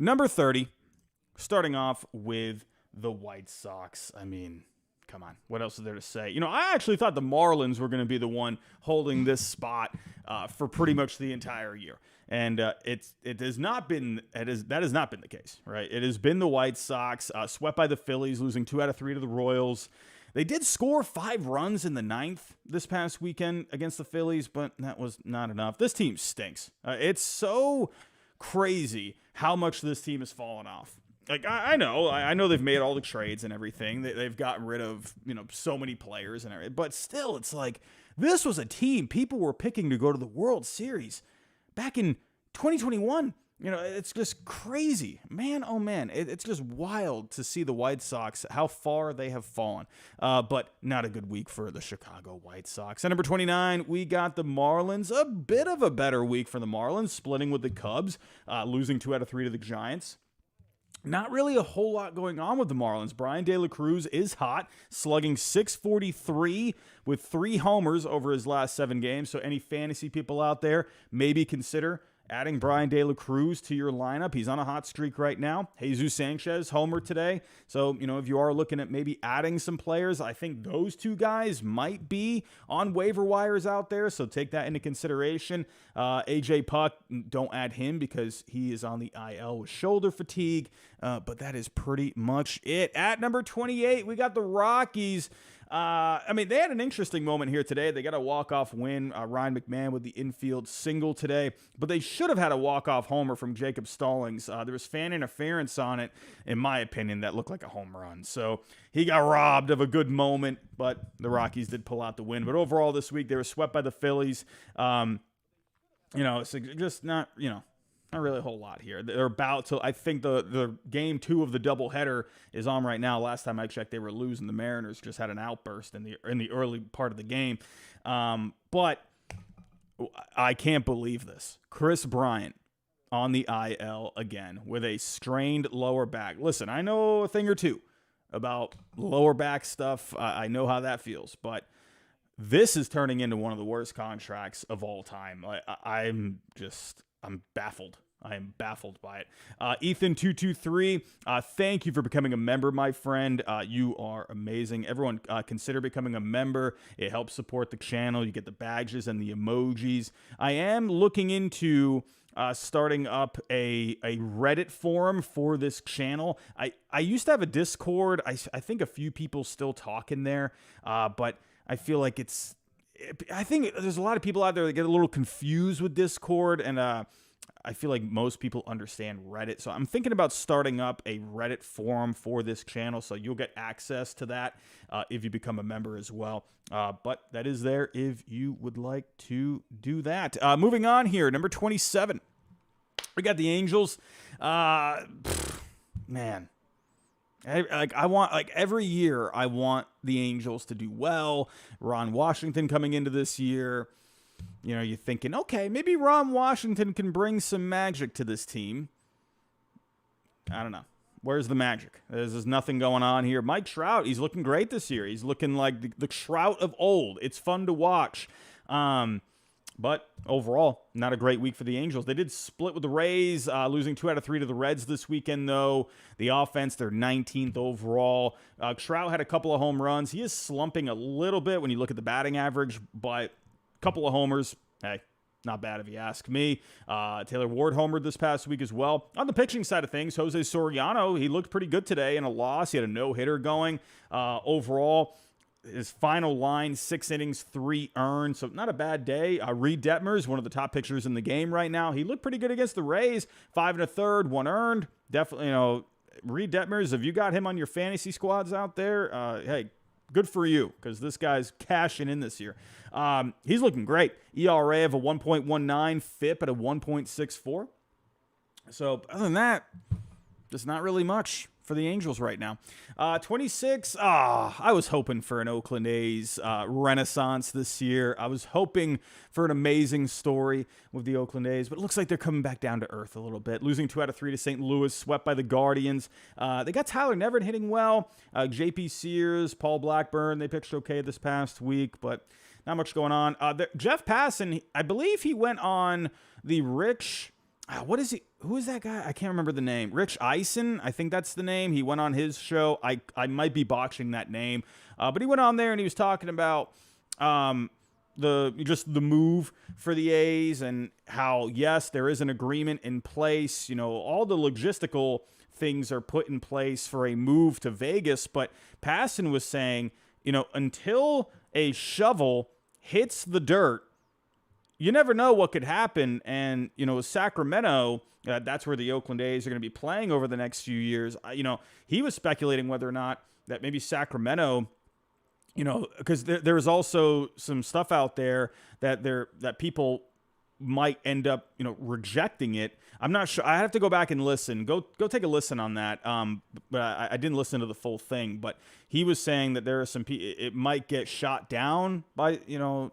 Number 30, starting off with the White Sox. I mean, come on. What else is there to say? I actually thought the Marlins were going to be the one holding this spot for pretty much the entire year. And that has not been the case, right? It has been the White Sox, swept by the Phillies, losing 2 out of 3 to the Royals. They did score 5 runs in the 9th this past weekend against the Phillies, but that was not enough. This team stinks. It's so crazy how much this team has fallen off. Like, I know they've made all the trades and everything. They've gotten rid of, so many players and everything. But still, it's like, this was a team people were picking to go to the World Series back in 2021. It's just crazy. Man, oh man, it's just wild to see the White Sox, how far they have fallen. But not a good week for the Chicago White Sox. At number 29, we got the Marlins. A bit of a better week for the Marlins, splitting with the Cubs, losing 2 out of 3 to the Giants. Not really a whole lot going on with the Marlins. Brian De La Cruz is hot, slugging .643 with 3 homers over his last 7 games. So any fantasy people out there, maybe consider adding Brian De La Cruz to your lineup. He's on a hot streak right now. Jesus Sanchez, homer today. So, if you are looking at maybe adding some players, I think those 2 guys might be on waiver wires out there. So take that into consideration. AJ Puck, don't add him because he is on the IL with shoulder fatigue. But that is pretty much it. At number 28, we got the Rockies. They had an interesting moment here today. They got a walk-off win. Ryan McMahon with the infield single today. But they should have had a walk-off homer from Jacob Stallings. There was fan interference on it, in my opinion, that looked like a home run. So he got robbed of a good moment, but the Rockies did pull out the win. But overall this week, they were swept by the Phillies. It's just not really a whole lot here. They're about to, I think the game 2 of the doubleheader is on right now. Last time I checked, they were losing. The Mariners just had an outburst in the early part of the game. But I can't believe this. Chris Bryant on the IL again with a strained lower back. Listen, I know a thing or two about lower back stuff. I know how that feels, but this is turning into one of the worst contracts of all time. I'm baffled. I am baffled by it. Ethan223, thank you for becoming a member, my friend. You are amazing. Everyone, consider becoming a member. It helps support the channel. You get the badges and the emojis. I am looking into starting up a Reddit forum for this channel. I used to have a Discord. I think a few people still talk in there, but I feel like I think there's a lot of people out there that get a little confused with Discord, and I feel like most people understand Reddit. So I'm thinking about starting up a Reddit forum for this channel, so you'll get access to that if you become a member as well. But that is there if you would like to do that. Moving on here, number 27. We got the Angels. Man. Every year I want the Angels to do well. Ron Washington coming into this year, you're thinking, okay, maybe Ron Washington can bring some magic to this team. I don't know. Where's the magic? There's nothing going on here. Mike Trout, he's looking great this year. He's looking like the Trout of old. It's fun to watch. But overall, not a great week for the Angels. They did split with the Rays, losing 2 out of 3 to the Reds this weekend, though. The offense, they're 19th overall. Trout had a couple of home runs. He is slumping a little bit when you look at the batting average, but a couple of homers, hey, not bad if you ask me. Taylor Ward homered this past week as well. On the pitching side of things, Jose Soriano, he looked pretty good today in a loss. He had a no-hitter going. Overall, his final line, 6 innings, 3 earned, so not a bad day. Reed Detmers, one of the top pitchers in the game right now. He looked pretty good against the Rays. 5 1/3, 1 earned. Definitely, Reed Detmers, if you got him on your fantasy squads out there, hey, good for you, because this guy's cashing in this year. He's looking great. ERA of a 1.19, FIP at a 1.64. So other than that, just not really much for the Angels right now. 26, I was hoping for an Oakland A's renaissance this year. I was hoping for an amazing story with the Oakland A's, but it looks like they're coming back down to earth a little bit. Losing 2 out of 3 to St. Louis, swept by the Guardians. They got Tyler Nevin hitting well. JP Sears, Paul Blackburn, they pitched okay this past week, but not much going on. Jeff Passan, I believe he went on the Rich what is he? Who is that guy? I can't remember the name. Rich Eisen, I think that's the name. He went on his show. I might be botching that name, but he went on there and he was talking about the move for the A's and how, yes, there is an agreement in place. You know, all the logistical things are put in place for a move to Vegas. But Passan was saying, you know, until a shovel hits the dirt, you never know what could happen. And, you know, Sacramento, that's where the Oakland A's are going to be playing over the next few years. You know, he was speculating whether or not that maybe Sacramento, you know, because there's also some stuff out there that people might end up, you know, rejecting it. I'm not sure. I have to go back and listen. Go take a listen on that. But I didn't listen to the full thing. But he was saying that there are some it might get shot down by, you know,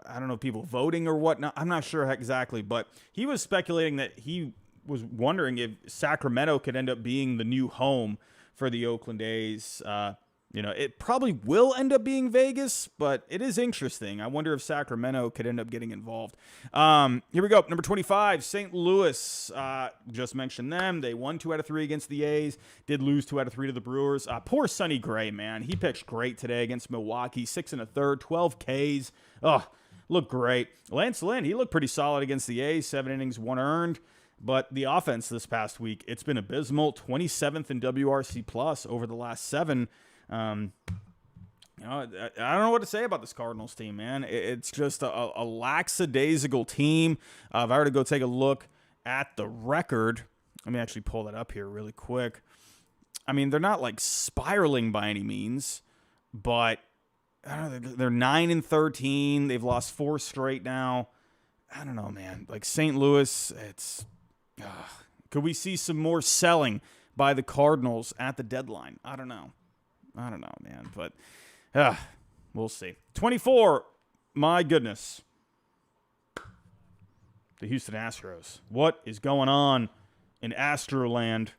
I don't know, people voting or whatnot. I'm not sure exactly, but he was speculating that he was wondering if Sacramento could end up being the new home for the Oakland A's. You know, it probably will end up being Vegas, but it is interesting. I wonder if Sacramento could end up getting involved. Here we go. Number 25, St. Louis. Just mentioned them. They won 2 out of 3 against the A's. Did lose 2 out of 3 to the Brewers. Poor Sonny Gray, man. He pitched great today against Milwaukee. 6 1/3, 12 Ks. Oh, looked great. Lance Lynn, he looked pretty solid against the A's. 7 innings, 1 earned. But the offense this past week, it's been abysmal. 27th in WRC plus over the last 7. You know, I don't know what to say about this Cardinals team, man. It's just a lackadaisical team. If I were to go take a look at the record, let me actually pull that up here really quick. I mean, they're not like spiraling by any means, but I don't know, they're 9-13. They've lost 4 straight now. I don't know, man. Like St. Louis, it's could we see some more selling by the Cardinals at the deadline? I don't know, man. But we'll see. 24, my goodness. The Houston Astros. What is going on in Astroland?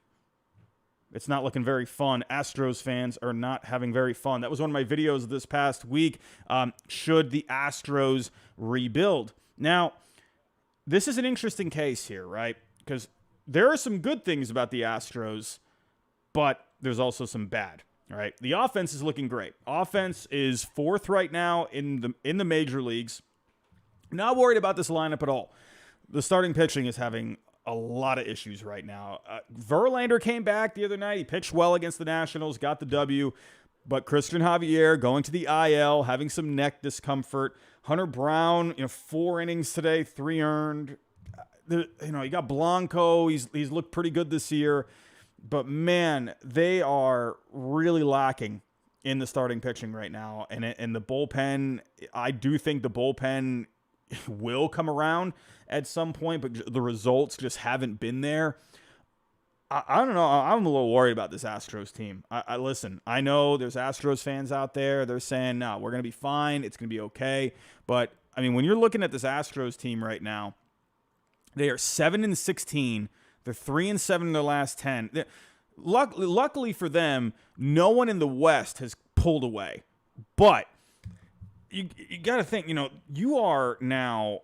It's not looking very fun. Astros fans are not having very fun. That was one of my videos this past week. Should the Astros rebuild? Now, this is an interesting case here, right? Because there are some good things about the Astros, but there's also some bad. All right, the offense is looking great. Offense is 4th right now in the major leagues. Not worried about this lineup at all. The starting pitching is having a lot of issues right now. Verlander came back the other night. He pitched well against the Nationals, got the W. But Christian Javier going to the IL, having some neck discomfort. Hunter Brown, 4 innings today, 3 earned. You got Blanco. He's looked pretty good this year. But, man, they are really lacking in the starting pitching right now. And the bullpen, I do think the bullpen will come around at some point, but the results just haven't been there. I don't know. I'm a little worried about this Astros team. Listen, I know there's Astros fans out there. They're saying, no, we're going to be fine. It's going to be okay. But, I mean, when you're looking at this Astros team right now, they are 7-16. They're 3-7 in their last 10. Luckily for them, no one in the West has pulled away. But you got to think, you are now,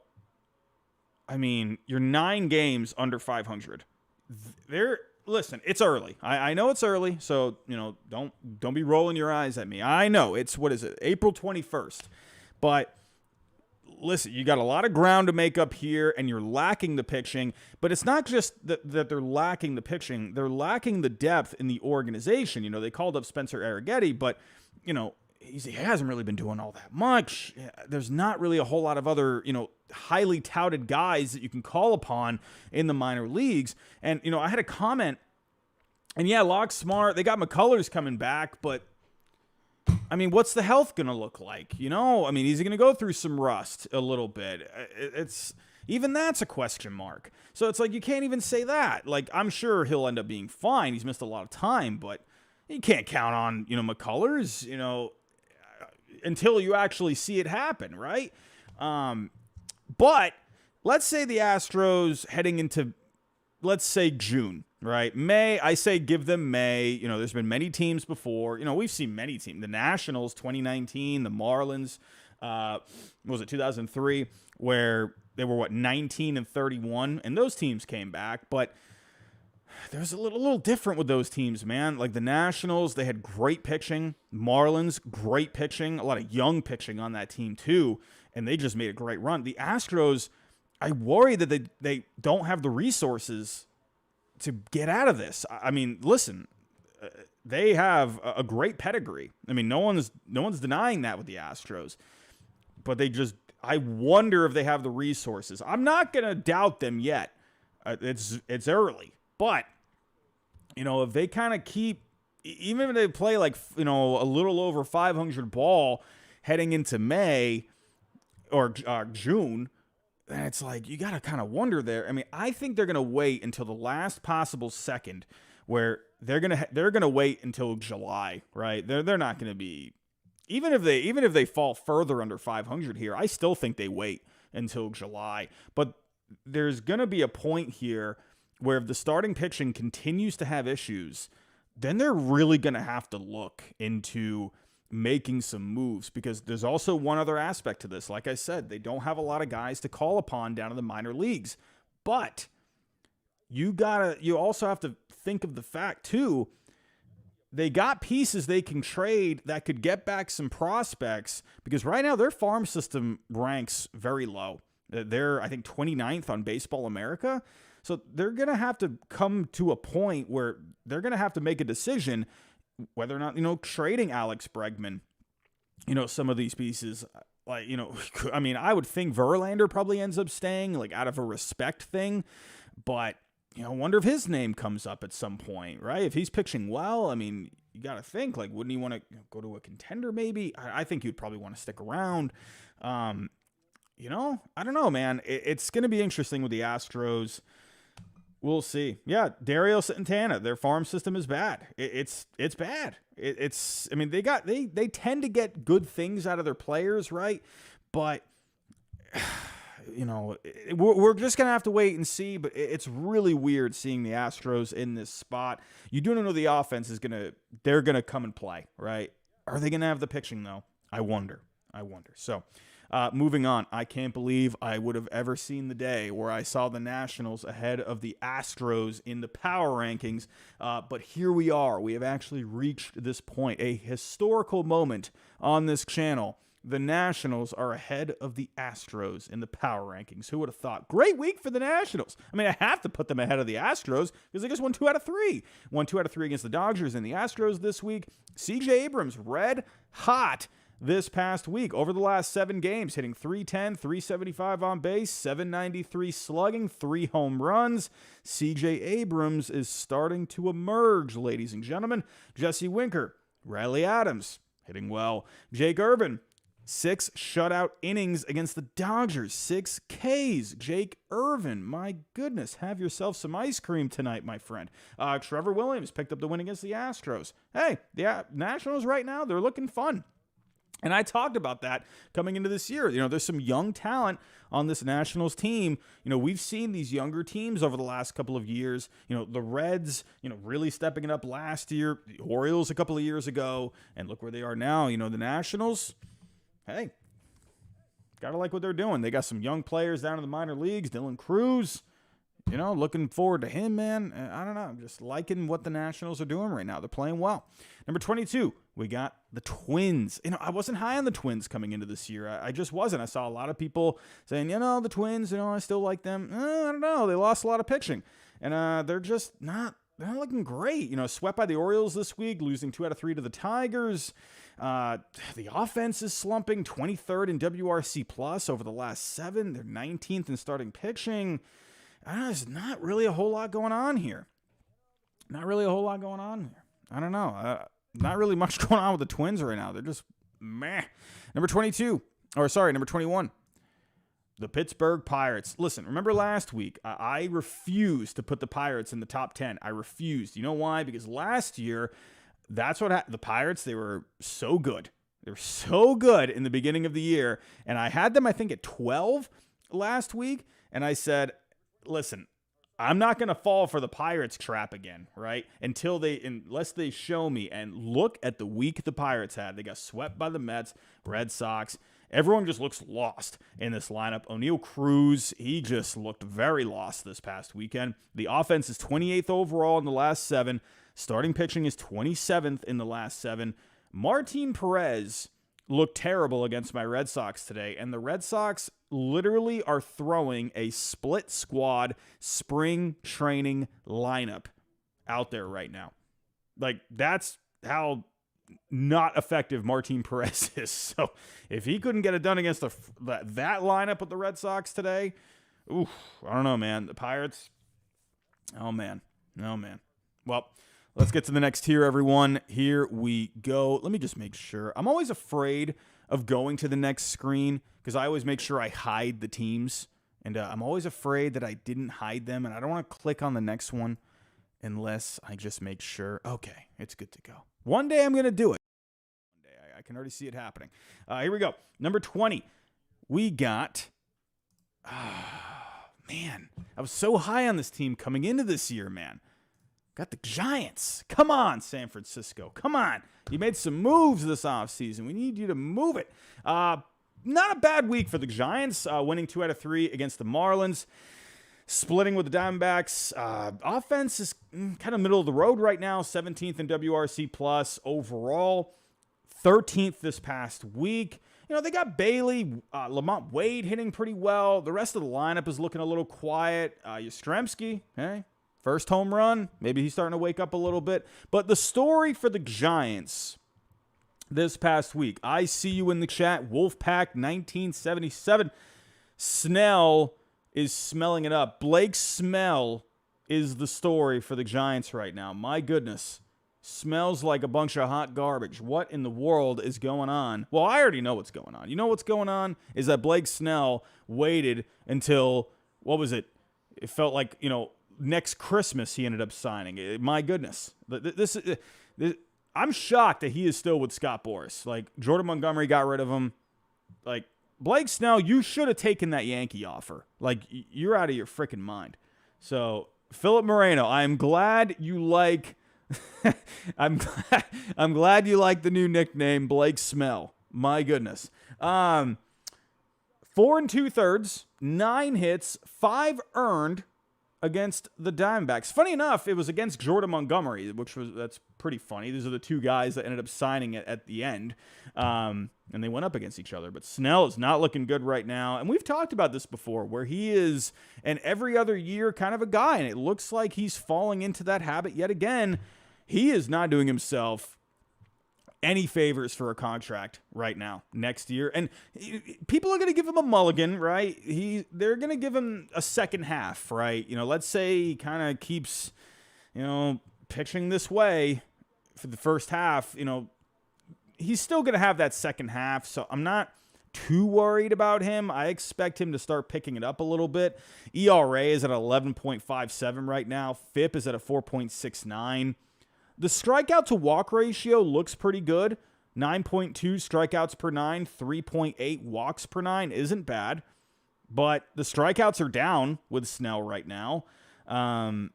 you're 9 games under 500. Listen, it's early. I know it's early, so, don't be rolling your eyes at me. I know it's, April 21st. But listen, you got a lot of ground to make up here, and you're lacking the pitching. But it's not just that they're lacking the pitching. They're lacking the depth in the organization. They called up Spencer Arrighetti, but, he hasn't really been doing all that much. There's not really a whole lot of other, highly touted guys that you can call upon in the minor leagues. And, I had a comment, and yeah, Locke's smart. They got McCullers coming back, but what's the health going to look like? He's going to go through some rust a little bit. Even that's a question mark. So it's like, you can't even say that. Like, I'm sure he'll end up being fine. He's missed a lot of time, but you can't count on, McCullers, until you actually see it happen, right? But let's say the Astros heading into, let's say June, right? May, I say give them May. There's been many teams before. We've seen many teams. The Nationals, 2019, the Marlins, 2003, where they were 19-31, and those teams came back, but there's a little different with those teams, man. Like the Nationals, they had great pitching. Marlins, great pitching. A lot of young pitching on that team too, and they just made a great run. The Astros, I worry that they don't have the resources to get out of this. I mean, listen, they have a great pedigree. I mean, no one's denying that with the Astros, but I wonder if they have the resources. I'm not gonna doubt them yet. It's early, but if they kind of keep, even if they play like a little over 500 ball heading into May or June. And it's like, you got to kind of wonder there. I mean, I think they're going to wait until the last possible second where they're going to wait until July, right? They're not going to be, even if they fall further under 500 here, I still think they wait until July. But there's going to be a point here where if the starting pitching continues to have issues, then they're really going to have to look into making some moves, because there's also one other aspect to this. Like I said, they don't have a lot of guys to call upon down in the minor leagues, but you also have to think of the fact too, they got pieces they can trade that could get back some prospects, because right now their farm system ranks very low. They're, I think, 29th on Baseball America. So they're going to have to come to a point where they're going to have to make a decision whether or not, trading Alex Bregman, some of these pieces, like, I mean, I would think Verlander probably ends up staying, like, out of a respect thing, but, I wonder if his name comes up at some point, right? If he's pitching well, I mean, you got to think, like, wouldn't he want to go to a contender maybe? I think he'd probably want to stick around. I don't know, man. It's going to be interesting with the Astros. We'll see. Yeah, Dario Santana, their farm system is bad. It's bad. I mean, they tend to get good things out of their players, right? But we're just gonna have to wait and see. But it's really weird seeing the Astros in this spot. You do know the offense they're gonna come and play, right? Are they gonna have the pitching though? I wonder. So. Moving on, I can't believe I would have ever seen the day where I saw the Nationals ahead of the Astros in the power rankings, but here we are. We have actually reached this point, a historical moment on this channel. The Nationals are ahead of the Astros in the power rankings. Who would have thought? Great week for the Nationals. I mean, I have to put them ahead of the Astros because they just won 2 out of 3. Won 2 out of 3 against the Dodgers and the Astros this week. C.J. Abrams, red hot this past week. Over the last 7 games, hitting .310, .375 on base, .793 slugging, 3 home runs. C.J. Abrams is starting to emerge, ladies and gentlemen. Jesse Winker, Riley Adams, hitting well. Jake Irvin, 6 shutout innings against the Dodgers, 6 Ks. Jake Irvin, my goodness, have yourself some ice cream tonight, my friend. Trevor Williams picked up the win against the Astros. Hey, the Nationals right now, they're looking fun. And I talked about that coming into this year. There's some young talent on this Nationals team. We've seen these younger teams over the last couple of years. The Reds, really stepping it up last year. The Orioles a couple of years ago. And look where they are now. The Nationals, hey, gotta like what they're doing. They got some young players down in the minor leagues. Dylan Cruz, looking forward to him, man. I don't know. I'm just liking what the Nationals are doing right now. They're playing well. Number 22, we got the Twins. I wasn't high on the Twins coming into this year. I just wasn't. I saw a lot of people saying, the Twins, I still like them. I don't know. They lost a lot of pitching. And they're just they're not looking great. Swept by the Orioles this week, losing 2 out of 3 to the Tigers. The offense is slumping, 23rd in WRC plus over the last 7. They're 19th in starting pitching. There's not really a whole lot going on here. I don't know. Not really much going on with the Twins right now. They're just meh. Number 21. The Pittsburgh Pirates. Listen, remember last week, I refused to put the Pirates in the top 10. I refused. You know why? Because last year, that's what happened. The Pirates, they were so good. They were so good in the beginning of the year. And I had them, I think, at 12 last week. And I said, listen, I'm not going to fall for the Pirates trap again, right? Unless they show me. And look at the week the Pirates had. They got swept by the Mets, Red Sox, Everyone just looks lost in this lineup. O'Neal Cruz, he just looked very lost this past weekend. The offense is 28th overall in the last 7. Starting pitching is 27th in the last 7. Martin Perez looked terrible against my Red Sox today, and the Red Sox literally are throwing a split squad spring training lineup out there right now. Like, that's how not effective Martin Perez is. So if he couldn't get it done against that lineup with the Red Sox today, I don't know, man. The Pirates, oh man. Well, let's get to the next tier, everyone. Here we go. Let me just make sure. I'm always afraid of going to the next screen because I always make sure I hide the teams. And I'm always afraid that I didn't hide them, and I don't want to click on the next one unless I just make sure. Okay, it's good to go. One day I'm going to do it. One day I can already see it happening. Here we go. Number 20. We got... man, I was so high on this team coming into this year, man. Got the Giants. Come on, San Francisco. Come on. You made some moves this offseason. We need you to move it. Not a bad week for the Giants, winning 2 out of 3 against the Marlins. Splitting with the Diamondbacks. Offense is kind of middle of the road right now. 17th in WRC plus overall. 13th this past week. You know, they got Bailey, Lamont Wade hitting pretty well. The rest of the lineup is looking a little quiet. Yastrzemski, hey, first home run. Maybe he's starting to wake up a little bit. But the story for the Giants this past week. I see you in the chat. Wolfpack 1977. Snell is smelling it up. Blake Snell is the story for the Giants right now. My goodness. Smells like a bunch of hot garbage. What in the world is going on? Well, I already know what's going on. You know what's going on is that Blake Snell waited until, what was it? It felt like, next Christmas he ended up signing. My goodness. I'm shocked that he is still with Scott Boras. Like, Jordan Montgomery got rid of him. Like, Blake Snell, you should have taken that Yankee offer. Like, you're out of your freaking mind. So, Philip Moreno, I'm glad you like... I'm glad you like the new nickname, Blake Smell. My goodness. 4 2/3, 9 hits, 5 earned against the Diamondbacks. Funny enough, it was against Jordan Montgomery, that's pretty funny. These are the two guys that ended up signing it at the end. And they went up against each other. But Snell is not looking good right now. And we've talked about this before, where he is an every other year kind of a guy. And it looks like he's falling into that habit yet again. He is not doing himself any favors for a contract right now, next year. And people are going to give him a mulligan, right? They're going to give him a second half, right? Let's say he kind of keeps, pitching this way for the first half. He's still going to have that second half, so I'm not too worried about him. I expect him to start picking it up a little bit. ERA is at 11.57 right now. FIP is at a 4.69. The strikeout to walk ratio looks pretty good. 9.2 strikeouts per 9, 3.8 walks per 9 isn't bad. But the strikeouts are down with Snell right now. I'm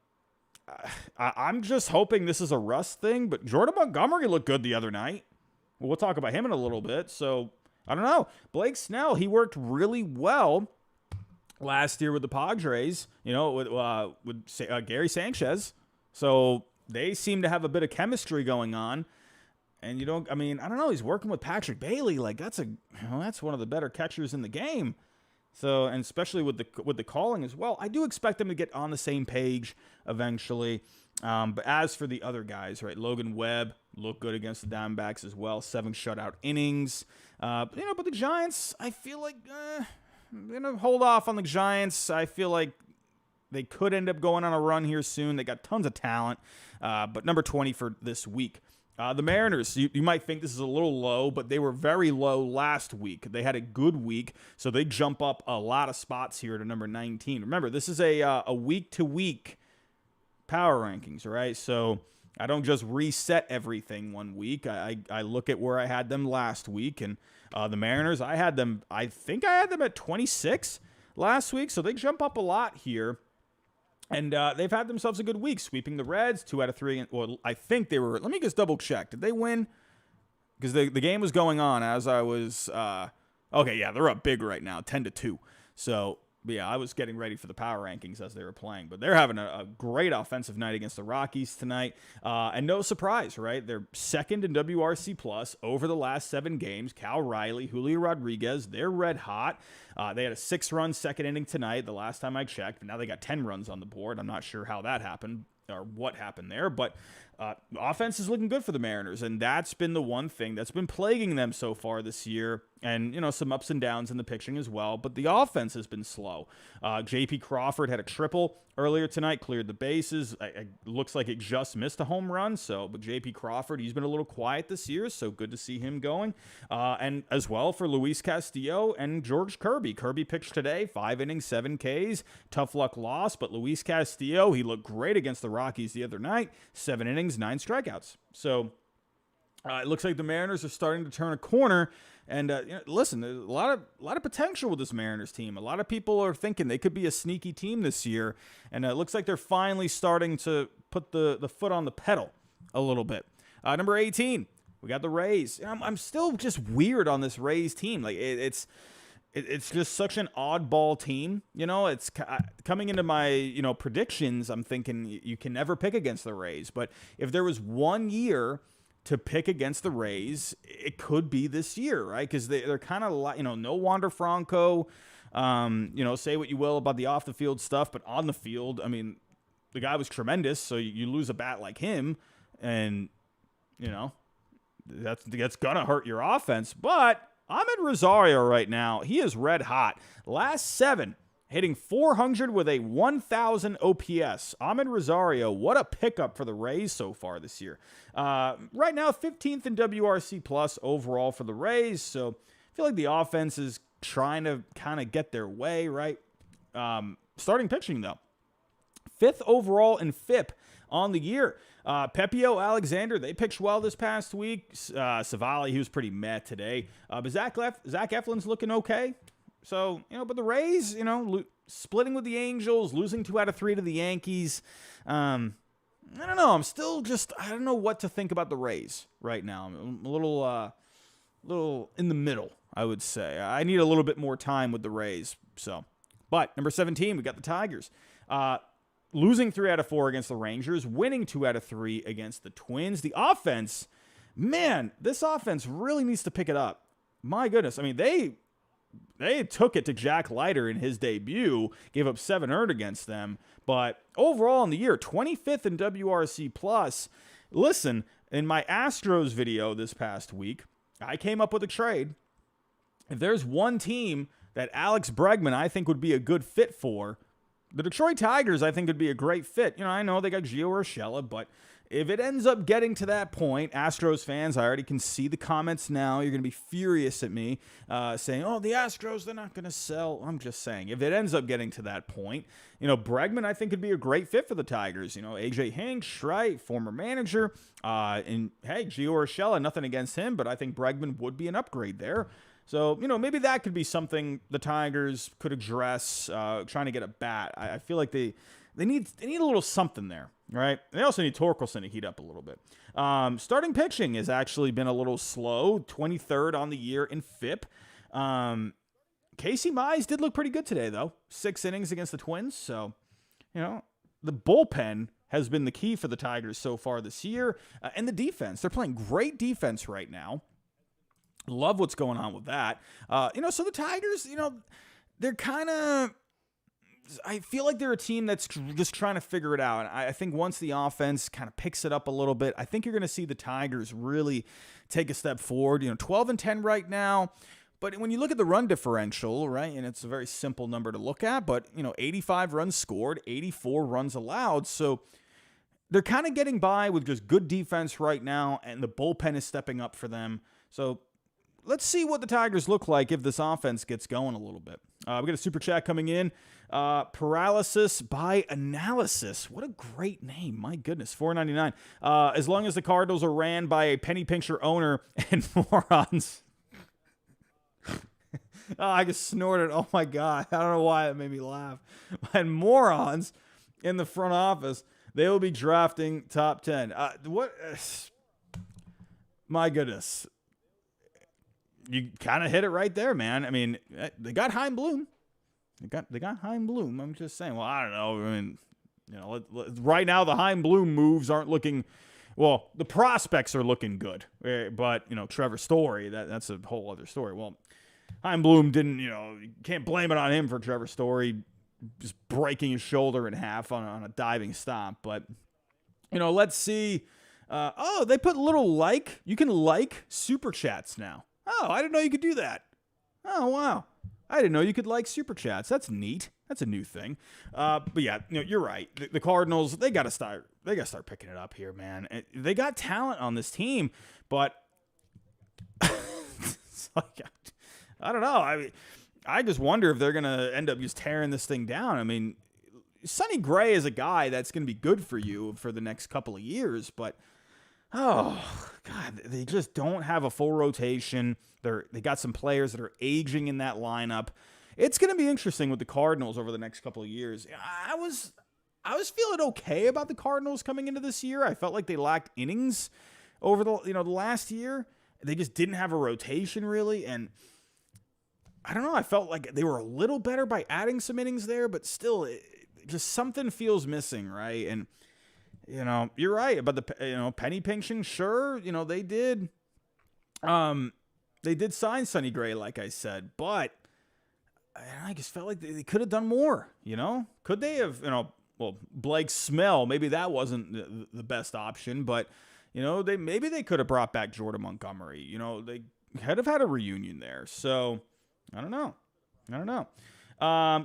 just hoping this is a rust thing, but Jordan Montgomery looked good the other night. We'll talk about him in a little bit. So, I don't know. Blake Snell, he worked really well last year with the Padres, with Gary Sanchez. So, they seem to have a bit of chemistry going on. And I don't know, he's working with Patrick Bailey. Like, that's one of the better catchers in the game. So, and especially with the calling as well. I do expect them to get on the same page eventually. But as for the other guys, right, Logan Webb looked good against the Diamondbacks as well. 7 shutout innings. But the Giants, I feel like, I'm going to hold off on the Giants. I feel like they could end up going on a run here soon. They got tons of talent. But number 20 for this week. The Mariners, you might think this is a little low, but they were very low last week. They had a good week, so they jump up a lot of spots here to number 19. Remember, this is a week-to-week power rankings, right? So I don't just reset everything one week. I look at where I had them last week, and the Mariners, I think I had them at 26 last week, so they jump up a lot here. And they've had themselves a good week, sweeping the Reds, 2 out of 3. Well, I think they were. Let me just double check. Did they win? Because the game was going on as I was. Okay, yeah, they're up big right now, 10-2. So, yeah, I was getting ready for the power rankings as they were playing, but they're having a great offensive night against the Rockies tonight. And no surprise, right? They're second in WRC plus over the last 7 games. Cal Riley, Julio Rodriguez, they're red hot. They had a 6-run second inning tonight, the last time I checked, but now they got 10 runs on the board. I'm not sure how that happened or what happened there, but offense is looking good for the Mariners, and that's been the one thing that's been plaguing them so far this year. And, some ups and downs in the pitching as well, but the offense has been slow. J.P. Crawford had a triple earlier tonight, cleared the bases. Looks like it just missed a home run, but J.P. Crawford, he's been a little quiet this year, so good to see him going. And as well for Luis Castillo and George Kirby. Kirby pitched today, 5 innings, 7 Ks. Tough luck loss, but Luis Castillo, he looked great against the Rockies the other night. 7 innings, 9 strikeouts. So it looks like the Mariners are starting to turn a corner. And listen, there's a lot of potential with this Mariners team. A lot of people are thinking they could be a sneaky team this year, and it looks like they're finally starting to put the foot on the pedal a little bit. Number 18, we got the Rays. I'm still just weird on this Rays team. Like it's just such an oddball team. It's coming into my predictions. I'm thinking you can never pick against the Rays, but if there was one year to pick against the Rays, it could be this year, right? Because they're kind of no Wander Franco. Say what you will about the off the field stuff, but on the field, I mean, the guy was tremendous. So you lose a bat like him, and that's gonna hurt your offense. But Ahmed Rosario right now, he is red hot. Last 7. Hitting 400 with a 1,000 OPS. Ahmed Rosario, what a pickup for the Rays so far this year. Right now, 15th in WRC plus overall for the Rays. So I feel like the offense is trying to kind of get their way, right? Starting pitching, though. 5th overall in FIP on the year. Pepio, Alexander, they pitched well this past week. Savali, he was pretty meh today. But Zach Eflin's looking okay. So, but the Rays, splitting with the Angels, losing 2 out of 3 to the Yankees. I don't know. I don't know what to think about the Rays right now. I'm a little in the middle, I would say. I need a little bit more time with the Rays. But number 17, we got the Tigers. Losing 3 out of 4 against the Rangers, winning 2 out of 3 against the Twins. The offense, man, this offense really needs to pick it up. My goodness. I mean, they took it to Jack Leiter in his debut, gave up 7 earned against them. But overall in the year, 25th in WRC plus. Listen, in my Astros video this past week, I came up with a trade. If there's one team that Alex Bregman I think would be a good fit for, the Detroit Tigers I think would be a great fit. I know they got Gio Urshela, but if it ends up getting to that point, Astros fans, I already can see the comments now. You're going to be furious at me saying, oh, the Astros, they're not going to sell. I'm just saying, if it ends up getting to that point, Bregman, I think, could be a great fit for the Tigers. AJ Hinch, right, former manager. And, hey, Gio Urshela, nothing against him, but I think Bregman would be an upgrade there. So, maybe that could be something the Tigers could address trying to get a bat. I feel like they need a little something there. Right. They also need Torkelson to heat up a little bit. Starting pitching has actually been a little slow. 23rd on the year in FIP. Casey Mize did look pretty good today, though. 6 innings against the Twins. So, the bullpen has been the key for the Tigers so far this year. And the defense. They're playing great defense right now. Love what's going on with that. So the Tigers, they're kind of... I feel like they're a team that's just trying to figure it out. And I think once the offense kind of picks it up a little bit, I think you're going to see the Tigers really take a step forward. 12-10 right now. But when you look at the run differential, right, and it's a very simple number to look at, but, 85 runs scored, 84 runs allowed. So they're kind of getting by with just good defense right now, and the bullpen is stepping up for them. So let's see what the Tigers look like if this offense gets going a little bit. We got a super chat coming in. Paralysis by analysis. What a great name. My goodness. $4.99. As long as the Cardinals are ran by a penny pincher owner and morons. I just snorted. Oh my God. I don't know why it made me laugh. And morons in the front office, they will be drafting top 10. My goodness. you kind of hit it right there, man. I mean, they got Chaim Bloom. They got Chaim Bloom. I'm just saying. Well, I don't know. I mean, right now the Chaim Bloom moves aren't looking. Well, the prospects are looking good, but Trevor Story. That's a whole other story. Well, Chaim Bloom didn't. You can't blame it on him for Trevor Story just breaking his shoulder in half on a diving stop. But let's see. They put a little you can like super chats now. Oh, I didn't know you could do that. Oh, wow. I didn't know you could like super chats. That's neat. That's a new thing. But yeah, you're right. The Cardinals, they got to start picking it up here, man. They got talent on this team, but it's like, I don't know. I mean, I just wonder if they're going to end up just tearing this thing down. I mean, Sonny Gray is a guy that's going to be good for you for the next couple of years, but oh, God, they just don't have a full rotation. They got some players that are aging in that lineup. It's going to be interesting with the Cardinals over the next couple of years. I was feeling okay about the Cardinals coming into this year. I felt like they lacked innings over the last year. They just didn't have a rotation really, and I don't know. I felt like they were a little better by adding some innings there, but still, just something feels missing, right? And you're right about the penny pinching. Sure, they did. They did sign Sonny Gray, like I said, but I just felt like they could have done more. Could they have? Blake Snell. Maybe that wasn't the best option, but maybe they could have brought back Jordan Montgomery. They could have had a reunion there. So I don't know.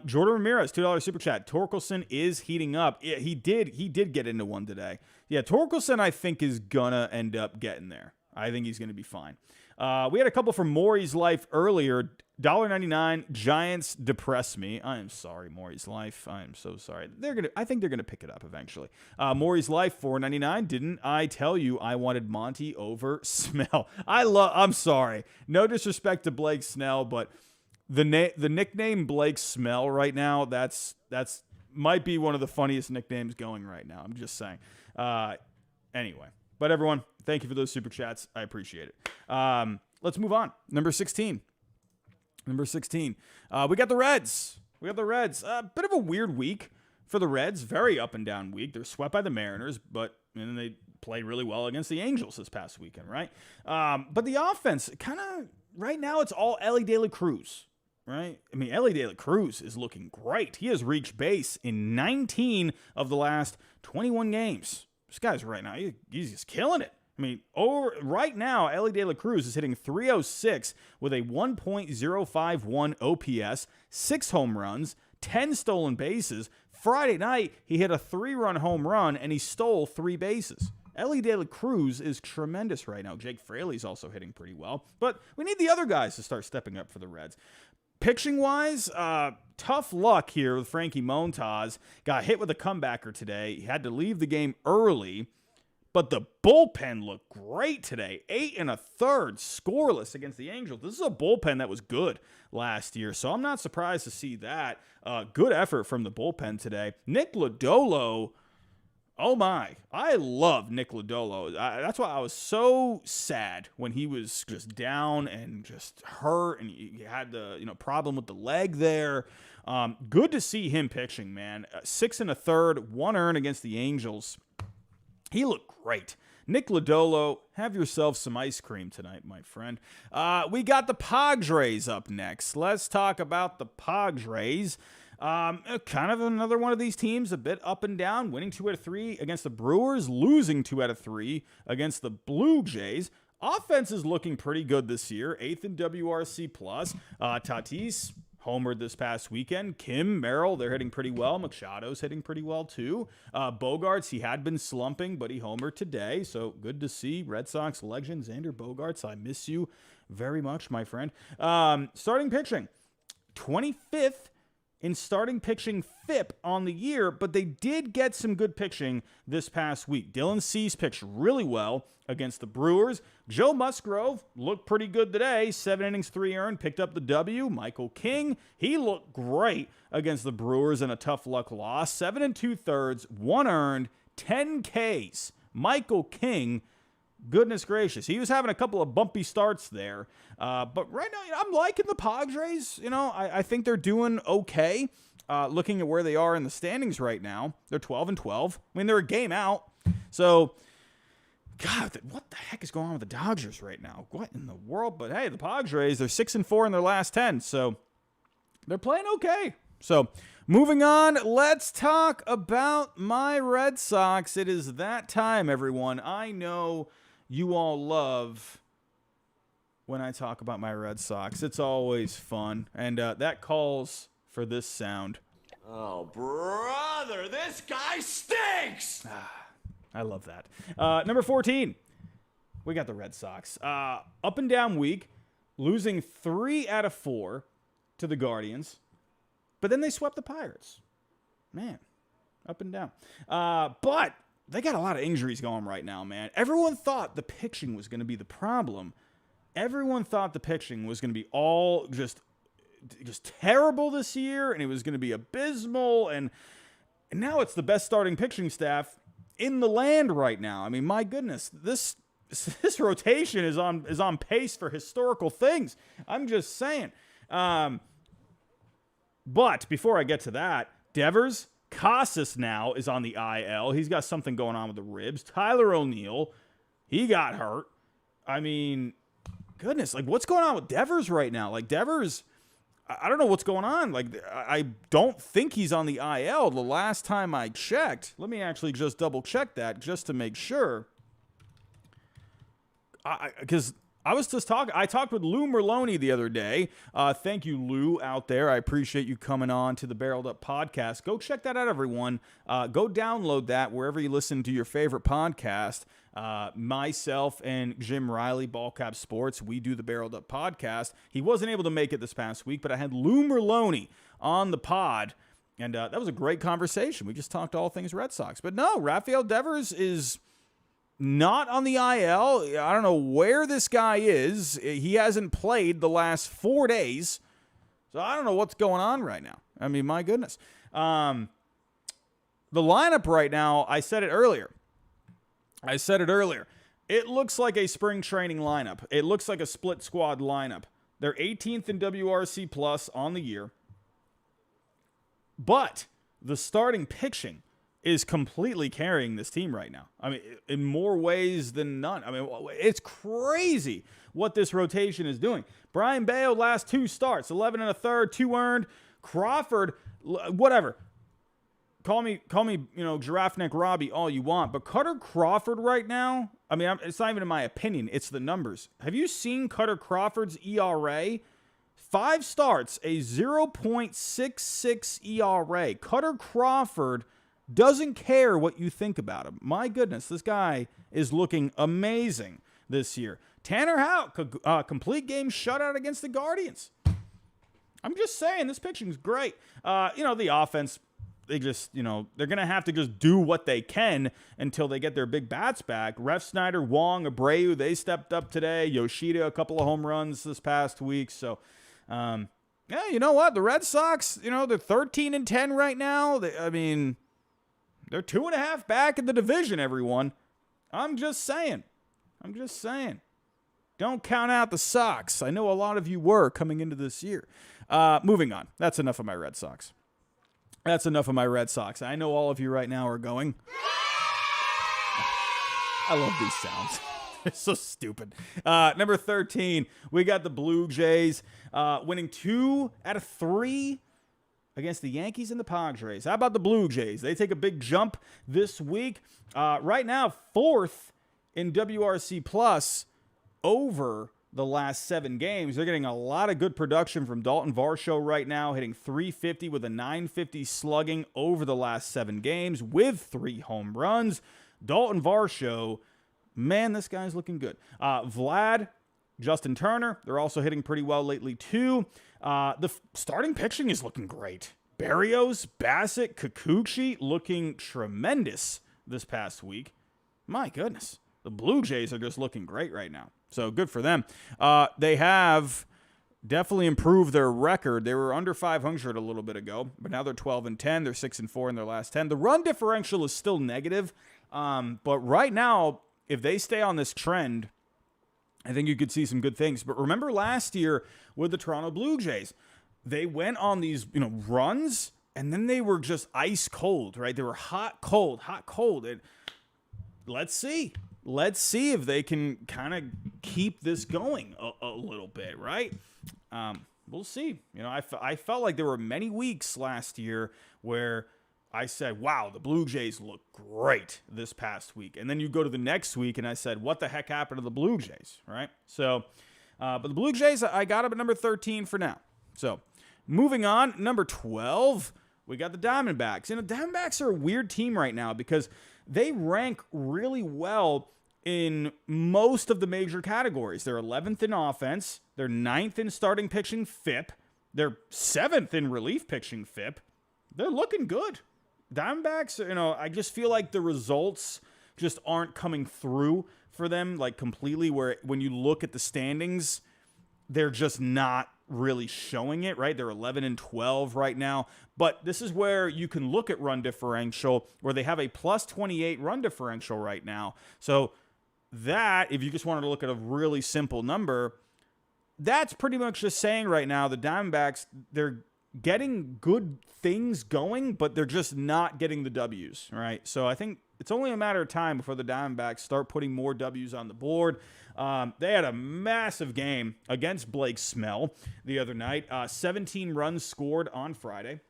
Jordan Ramirez, $2 super chat. Torkelson is heating up. Yeah, he did get into one today. Yeah, Torkelson I think is gonna end up getting there. I think he's gonna be fine. We had a couple from Maury's Life earlier. $1.99. Giants depress me. I am sorry, Maury's Life. I am so sorry. I think they're gonna pick it up eventually. Maury's Life, $4.99. Didn't I tell you I wanted Monty over Smell? I'm sorry. No disrespect to Blake Snell, but the nickname Blake Smell right now, that's might be one of the funniest nicknames going right now. I'm just saying. Anyway, but everyone, thank you for those super chats. I appreciate it. Let's move on. Number 16. We got the Reds. Bit of a weird week for the Reds. Very up and down week. They're swept by the Mariners, and then they played really well against the Angels this past weekend, right? But the offense, kind of, right now, it's all Elly De La Cruz. Right? I mean, Elly De La Cruz is looking great. He has reached base in 19 of the last 21 games. This guy's right now, he's just killing it. I mean, right now, Elly De La Cruz is hitting .306 with a 1.051 OPS, 6 home runs, 10 stolen bases. Friday night, he hit a 3-run home run, and he stole 3 bases. Elly De La Cruz is tremendous right now. Jake Fraley's also hitting pretty well. But we need the other guys to start stepping up for the Reds. Pitching-wise, tough luck here with Frankie Montas. Got hit with a comebacker today. He had to leave the game early, but the bullpen looked great today. 8 1/3 scoreless against the Angels. This is a bullpen that was good last year, so I'm not surprised to see that. Good effort from the bullpen today. Nick Lodolo, oh my, I love Nick Lodolo. That's why I was so sad when he was just down and just hurt, and he had the problem with the leg there. Good to see him pitching, man. 6 1/3, 1 earned against the Angels. He looked great. Nick Lodolo, have yourself some ice cream tonight, my friend. We got the Padres up next. Let's talk about the Padres. Kind of another one of these teams, a bit up and down, winning 2 out of 3 against the Brewers, losing 2 out of 3 against the Blue Jays. Offense is looking pretty good this year, 8th in WRC+. Tatis homered this past weekend. Kim, Merrill, they're hitting pretty well. Machado's hitting pretty well too. Bogarts, he had been slumping, but he homered today, so good to see. Red Sox legend Xander Bogaerts, I miss you very much, my friend. Starting pitching, 25th in starting pitching FIP on the year, but they did get some good pitching this past week. Dylan Cease pitched really well against the Brewers. Joe Musgrove looked pretty good today. 7 innings, 3 earned, picked up the W. Michael King, he looked great against the Brewers in a tough luck loss. 7 2/3, 1 earned, 10 Ks. Michael King, Goodness gracious. He was having a couple of bumpy starts there. But right now, I'm liking the Padres. I think they're doing okay. Looking at where they are in the standings right now, they're 12-12. I mean, they're a game out. So, God, what the heck is going on with the Dodgers right now? What in the world? But hey, the Padres, they're 6-4 in their last 10. So, they're playing okay. So, moving on, let's talk about my Red Sox. It is that time, everyone. I know you all love when I talk about my Red Sox. It's always fun. And that calls for this sound. Oh, brother, this guy stinks! I love that. Number 14, we got the Red Sox. Up and down week, losing 3 out of 4 to the Guardians. But then they swept the Pirates. Man, up and down. But they got a lot of injuries going right now, man. Everyone thought the pitching was going to be the problem. Everyone thought the pitching was going to be all just terrible this year, and it was going to be abysmal, and now it's the best starting pitching staff in the land right now. I mean, my goodness, this rotation is on pace for historical things. I'm just saying. But before I get to that, Devers, Casas now is on the IL. He's got something going on with the ribs. Tyler O'Neill, he got hurt. I mean, goodness, like what's going on with Devers right now? Like Devers, I don't know what's going on. Like, I don't think he's on the IL the last time I checked. Let me actually just double check that just to make sure. Because I talked with Lou Merloni the other day. Thank you, Lou, out there. I appreciate you coming on to the Barreled Up podcast. Go check that out, everyone. Go download that wherever you listen to your favorite podcast. Myself and Jim Riley, Ballcap Sports, we do the Barreled Up podcast. He wasn't able to make it this past week, but I had Lou Merloni on the pod, and that was a great conversation. We just talked all things Red Sox. But no, Rafael Devers is not on the IL. I don't know where this guy is. He hasn't played the last 4 days, so I don't know what's going on right now. I mean, my goodness. The lineup right now, I said it earlier. It looks like a spring training lineup. It looks like a split squad lineup. They're 18th in WRC plus on the year. But the starting pitching is completely carrying this team right now. I mean, in more ways than none. I mean, it's crazy what this rotation is doing. Brian Bayo, last 2 starts, 11 1/3, 2 earned. Crawford, whatever. Call me, Giraffe Neck Robbie all you want, but Cutter Crawford right now, I mean, it's not even in my opinion, it's the numbers. Have you seen Cutter Crawford's ERA? 5 starts, a 0.66 ERA. Cutter Crawford doesn't care what you think about him. My goodness, this guy is looking amazing this year. Tanner Houck, complete game shutout against the Guardians. I'm just saying, this pitching's great. The offense, they just, they're going to have to just do what they can until they get their big bats back. Refsnyder, Wong, Abreu, they stepped up today. Yoshida, a couple of home runs this past week. So, you know what? The Red Sox, they're 13-10 right now. They're 2.5 back in the division, everyone. I'm just saying. Don't count out the Sox. I know a lot of you were coming into this year. Moving on. That's enough of my Red Sox. I know all of you right now are going, I love these sounds. They're so stupid. Number 13, we got the Blue Jays winning 2 out of 3 against the Yankees and the Padres. How about the Blue Jays? They take a big jump this week. Right now, 4th in WRC Plus over the last 7 games. They're getting a lot of good production from Dalton Varsho right now, hitting .350 with a .950 slugging over the last 7 games with 3 home runs. Dalton Varsho, man, this guy's looking good. Vlad, Justin Turner, they're also hitting pretty well lately too. The starting pitching is looking great. Barrios, Bassett, Kikuchi looking tremendous this past week. My goodness, the Blue Jays are just looking great right now. So good for them. They have definitely improved their record. They were under 500 a little bit ago, but now they're 12-10. They're 6-4 in their last 10. The run differential is still negative, but right now if they stay on this trend, I think you could see some good things. But remember last year with the Toronto Blue Jays, they went on these, runs, and then they were just ice cold, right? They were hot, cold. And let's see. Let's see if they can kind of keep this going a little bit, right? We'll see. I felt like there were many weeks last year where I said, wow, the Blue Jays look great this past week. And then you go to the next week, and I said, what the heck happened to the Blue Jays, right? So, but the Blue Jays, I got them at number 13 for now. So, moving on, number 12, we got the Diamondbacks. Diamondbacks are a weird team right now because they rank really well in most of the major categories. They're 11th in offense. They're 9th in starting pitching FIP. They're 7th in relief pitching FIP. They're looking good. Diamondbacks, I just feel like the results just aren't coming through for them like completely, where when you look at the standings, they're just not really showing it, right? They're 11 and 12 right now. But this is where you can look at run differential, where they have a plus 28 run differential right now. So that, if you just wanted to look at a really simple number, that's pretty much just saying right now the Diamondbacks, they're getting good things going, but they're just not getting the W's, right? So I think it's only a matter of time before the Diamondbacks start putting more W's on the board. They had a massive game against Blake Snell the other night. 17 runs scored on Friday.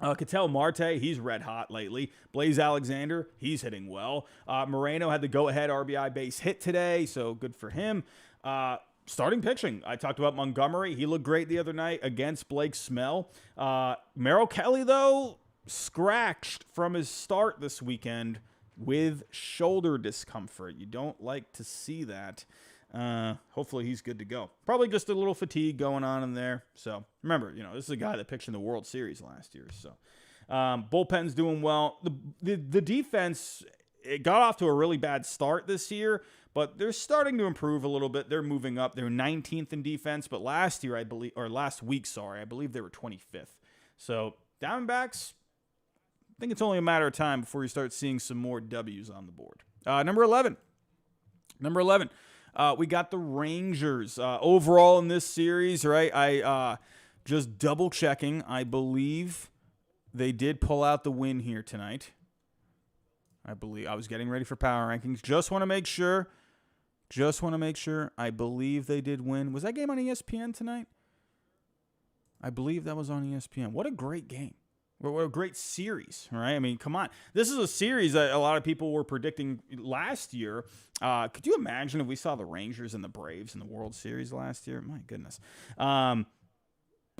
Ketel Marte, he's red hot lately. Blaze Alexander, he's hitting well. Moreno had the go-ahead RBI base hit today, so good for him. Starting pitching, I talked about Montgomery. He looked great the other night against Blake Snell. Merrill Kelly, though, scratched from his start this weekend with shoulder discomfort. You don't like to see that. Hopefully he's good to go. Probably just a little fatigue going on in there. So remember, this is a guy that pitched in the World Series last year. So bullpen's doing well. The defense, it got off to a really bad start this year, but they're starting to improve a little bit. They're moving up. They're 19th in defense, but last week, I believe they were 25th. So Diamondbacks, I think it's only a matter of time before you start seeing some more W's on the board. Number 11, we got the Rangers. Overall in this series, right, I just double checking. I believe they did pull out the win here tonight. I was getting ready for power rankings. Just want to make sure. I believe they did win. Was that game on ESPN tonight? I believe that was on ESPN. What a great game. What a great series, right? I mean, come on. This is a series that a lot of people were predicting last year. Could you imagine if we saw the Rangers and the Braves in the World Series last year? My goodness. But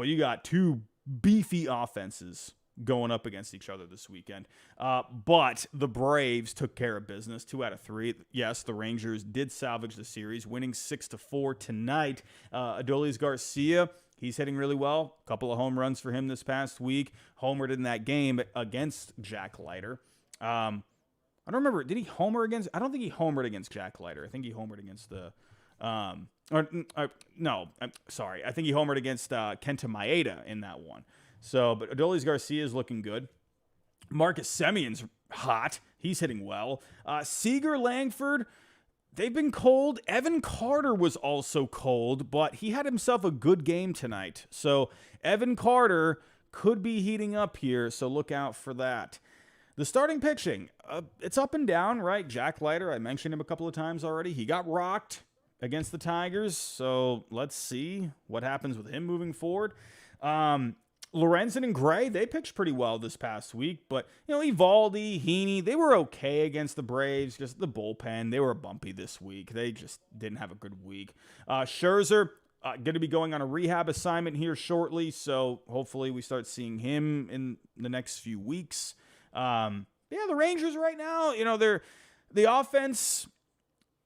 you got two beefy offenses going up against each other this weekend. But the Braves took care of business, 2 out of 3. Yes, the Rangers did salvage the series, winning 6-4 tonight. Adolis Garcia, he's hitting really well. A couple of home runs for him this past week. Homered in that game against Jack Leiter. I don't remember. Did he homer against? I don't think he homered against Jack Leiter. I think he homered against the. No, I'm sorry. I think he homered against Kenta Maeda in that one. So, but Adolis Garcia is looking good. Marcus Semion's hot. He's hitting well. Seager, Langford, they've been cold. Evan Carter was also cold, but he had himself a good game tonight. So, Evan Carter could be heating up here, so look out for that. The starting pitching, it's up and down, right? Jack Leiter, I mentioned him a couple of times already. He got rocked against the Tigers, so let's see what happens with him moving forward. Lorenzen and Gray, they pitched pretty well this past week, but, Evaldi, Heaney, they were okay against the Braves, just the bullpen. They were bumpy this week. They just didn't have a good week. Scherzer, going to be going on a rehab assignment here shortly, so hopefully we start seeing him in the next few weeks. The Rangers right now, they're the offense.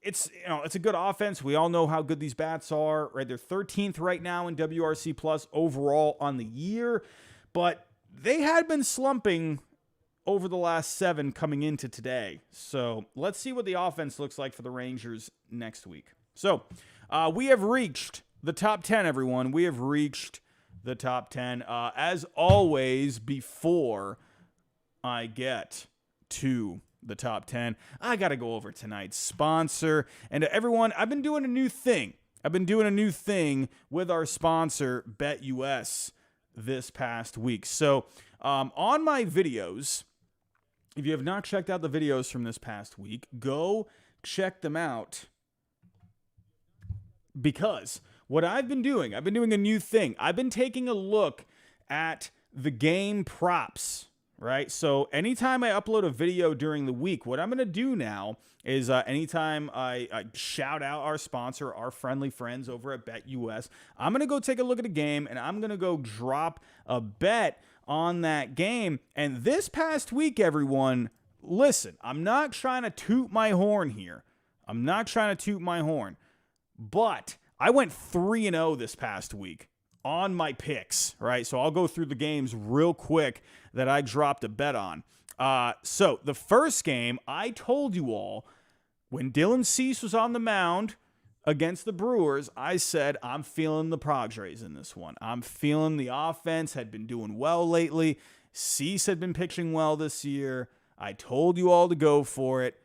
It's a good offense. We all know how good these bats are, right? They're 13th right now in WRC plus overall on the year, but they had been slumping over the last 7 coming into today. So let's see what the offense looks like for the Rangers next week. So we have reached the top 10, everyone. We have reached the top 10. As always, before I get to the top 10, I got to go over tonight's sponsor. And to everyone, I've been doing a new thing. With our sponsor, BetUS, this past week. So on my videos, if you have not checked out the videos from this past week, go check them out. Because what I've been doing a new thing. I've been taking a look at the game props, right? So anytime I upload a video during the week, what I'm going to do now is anytime I shout out our sponsor, our friendly friends over at BetUS, I'm going to go take a look at a game, and I'm going to go drop a bet on that game. And this past week, everyone, listen, I'm not trying to toot my horn here. But I went 3-0 this past week on my picks, right? So I'll go through the games real quick that I dropped a bet on. So the first game, I told you all, when Dylan Cease was on the mound against the Brewers, I said, I'm feeling the Padres in this one. I'm feeling the offense had been doing well lately. Cease had been pitching well this year. I told you all to go for it,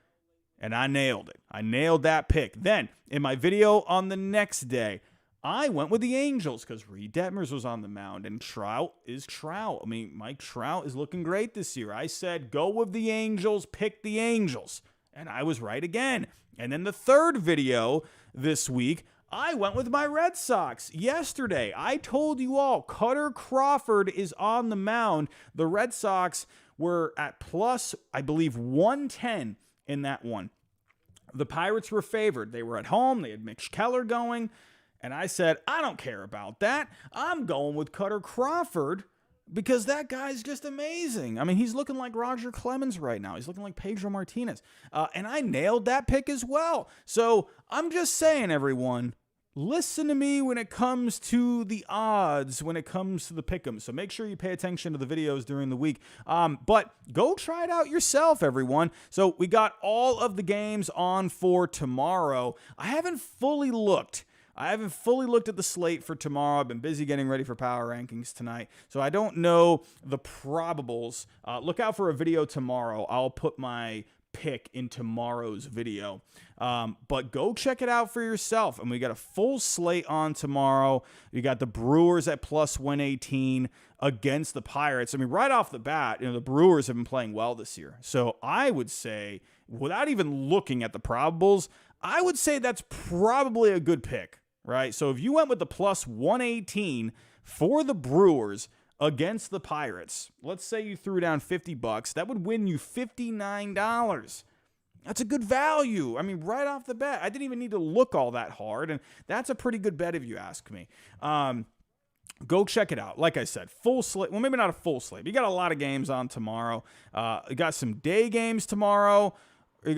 and I nailed it. I nailed that pick. Then, in my video on the next day, I went with the Angels because Reed Detmers was on the mound, and Trout is Trout. I mean, Mike Trout is looking great this year. I said, go with the Angels, pick the Angels. And I was right again. And then the third video this week, I went with my Red Sox. Yesterday, I told you all, Cutter Crawford is on the mound. The Red Sox were at plus, I believe, 110 in that one. The Pirates were favored. They were at home. They had Mitch Keller going. And I said, I don't care about that. I'm going with Cutter Crawford because that guy's just amazing. I mean, he's looking like Roger Clemens right now. He's looking like Pedro Martinez. And I nailed that pick as well. So I'm just saying, everyone, listen to me when it comes to the odds, when it comes to the pick'em. So make sure you pay attention to the videos during the week. But go try it out yourself, everyone. So we got all of the games on for tomorrow. I haven't fully looked at the slate for tomorrow. I've been busy getting ready for power rankings tonight, so I don't know the probables. Look out for a video tomorrow. I'll put my pick in tomorrow's video. But go check it out for yourself. And we got a full slate on tomorrow. You got the Brewers at plus 118 against the Pirates. I mean, right off the bat, the Brewers have been playing well this year. So I would say, without even looking at the probables, I would say that's probably a good pick, right? So if you went with the plus 118 for the Brewers against the Pirates, let's say you threw down $50, that would win you $59. That's a good value. I mean, right off the bat, I didn't even need to look all that hard, and that's a pretty good bet if you ask me. Go check it out. Like I said, full slate. Well, maybe not a full slate, but you got a lot of games on tomorrow. You got some day games tomorrow.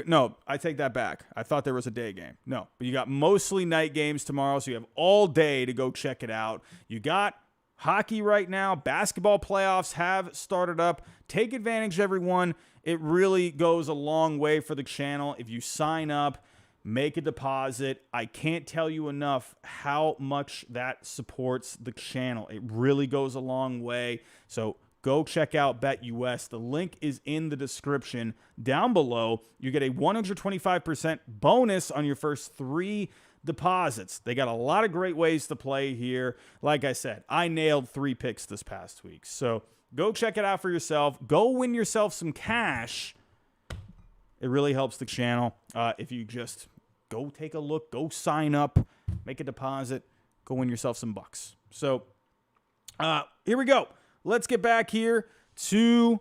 No, I take that back. I thought there was a day game. No, but you got mostly night games tomorrow, so you have all day to go check it out. You got hockey right now. Basketball playoffs have started up. Take advantage, everyone. It really goes a long way for the channel. If you sign up, make a deposit. I can't tell you enough how much that supports the channel. It really goes a long way. So go check out BetUS. The link is in the description down below. You get a 125% bonus on your first 3 deposits. They got a lot of great ways to play here. Like I said, I nailed 3 picks this past week. So go check it out for yourself. Go win yourself some cash. It really helps the channel. If you just go take a look, go sign up, make a deposit, go win yourself some bucks. So here we go. Let's get back here to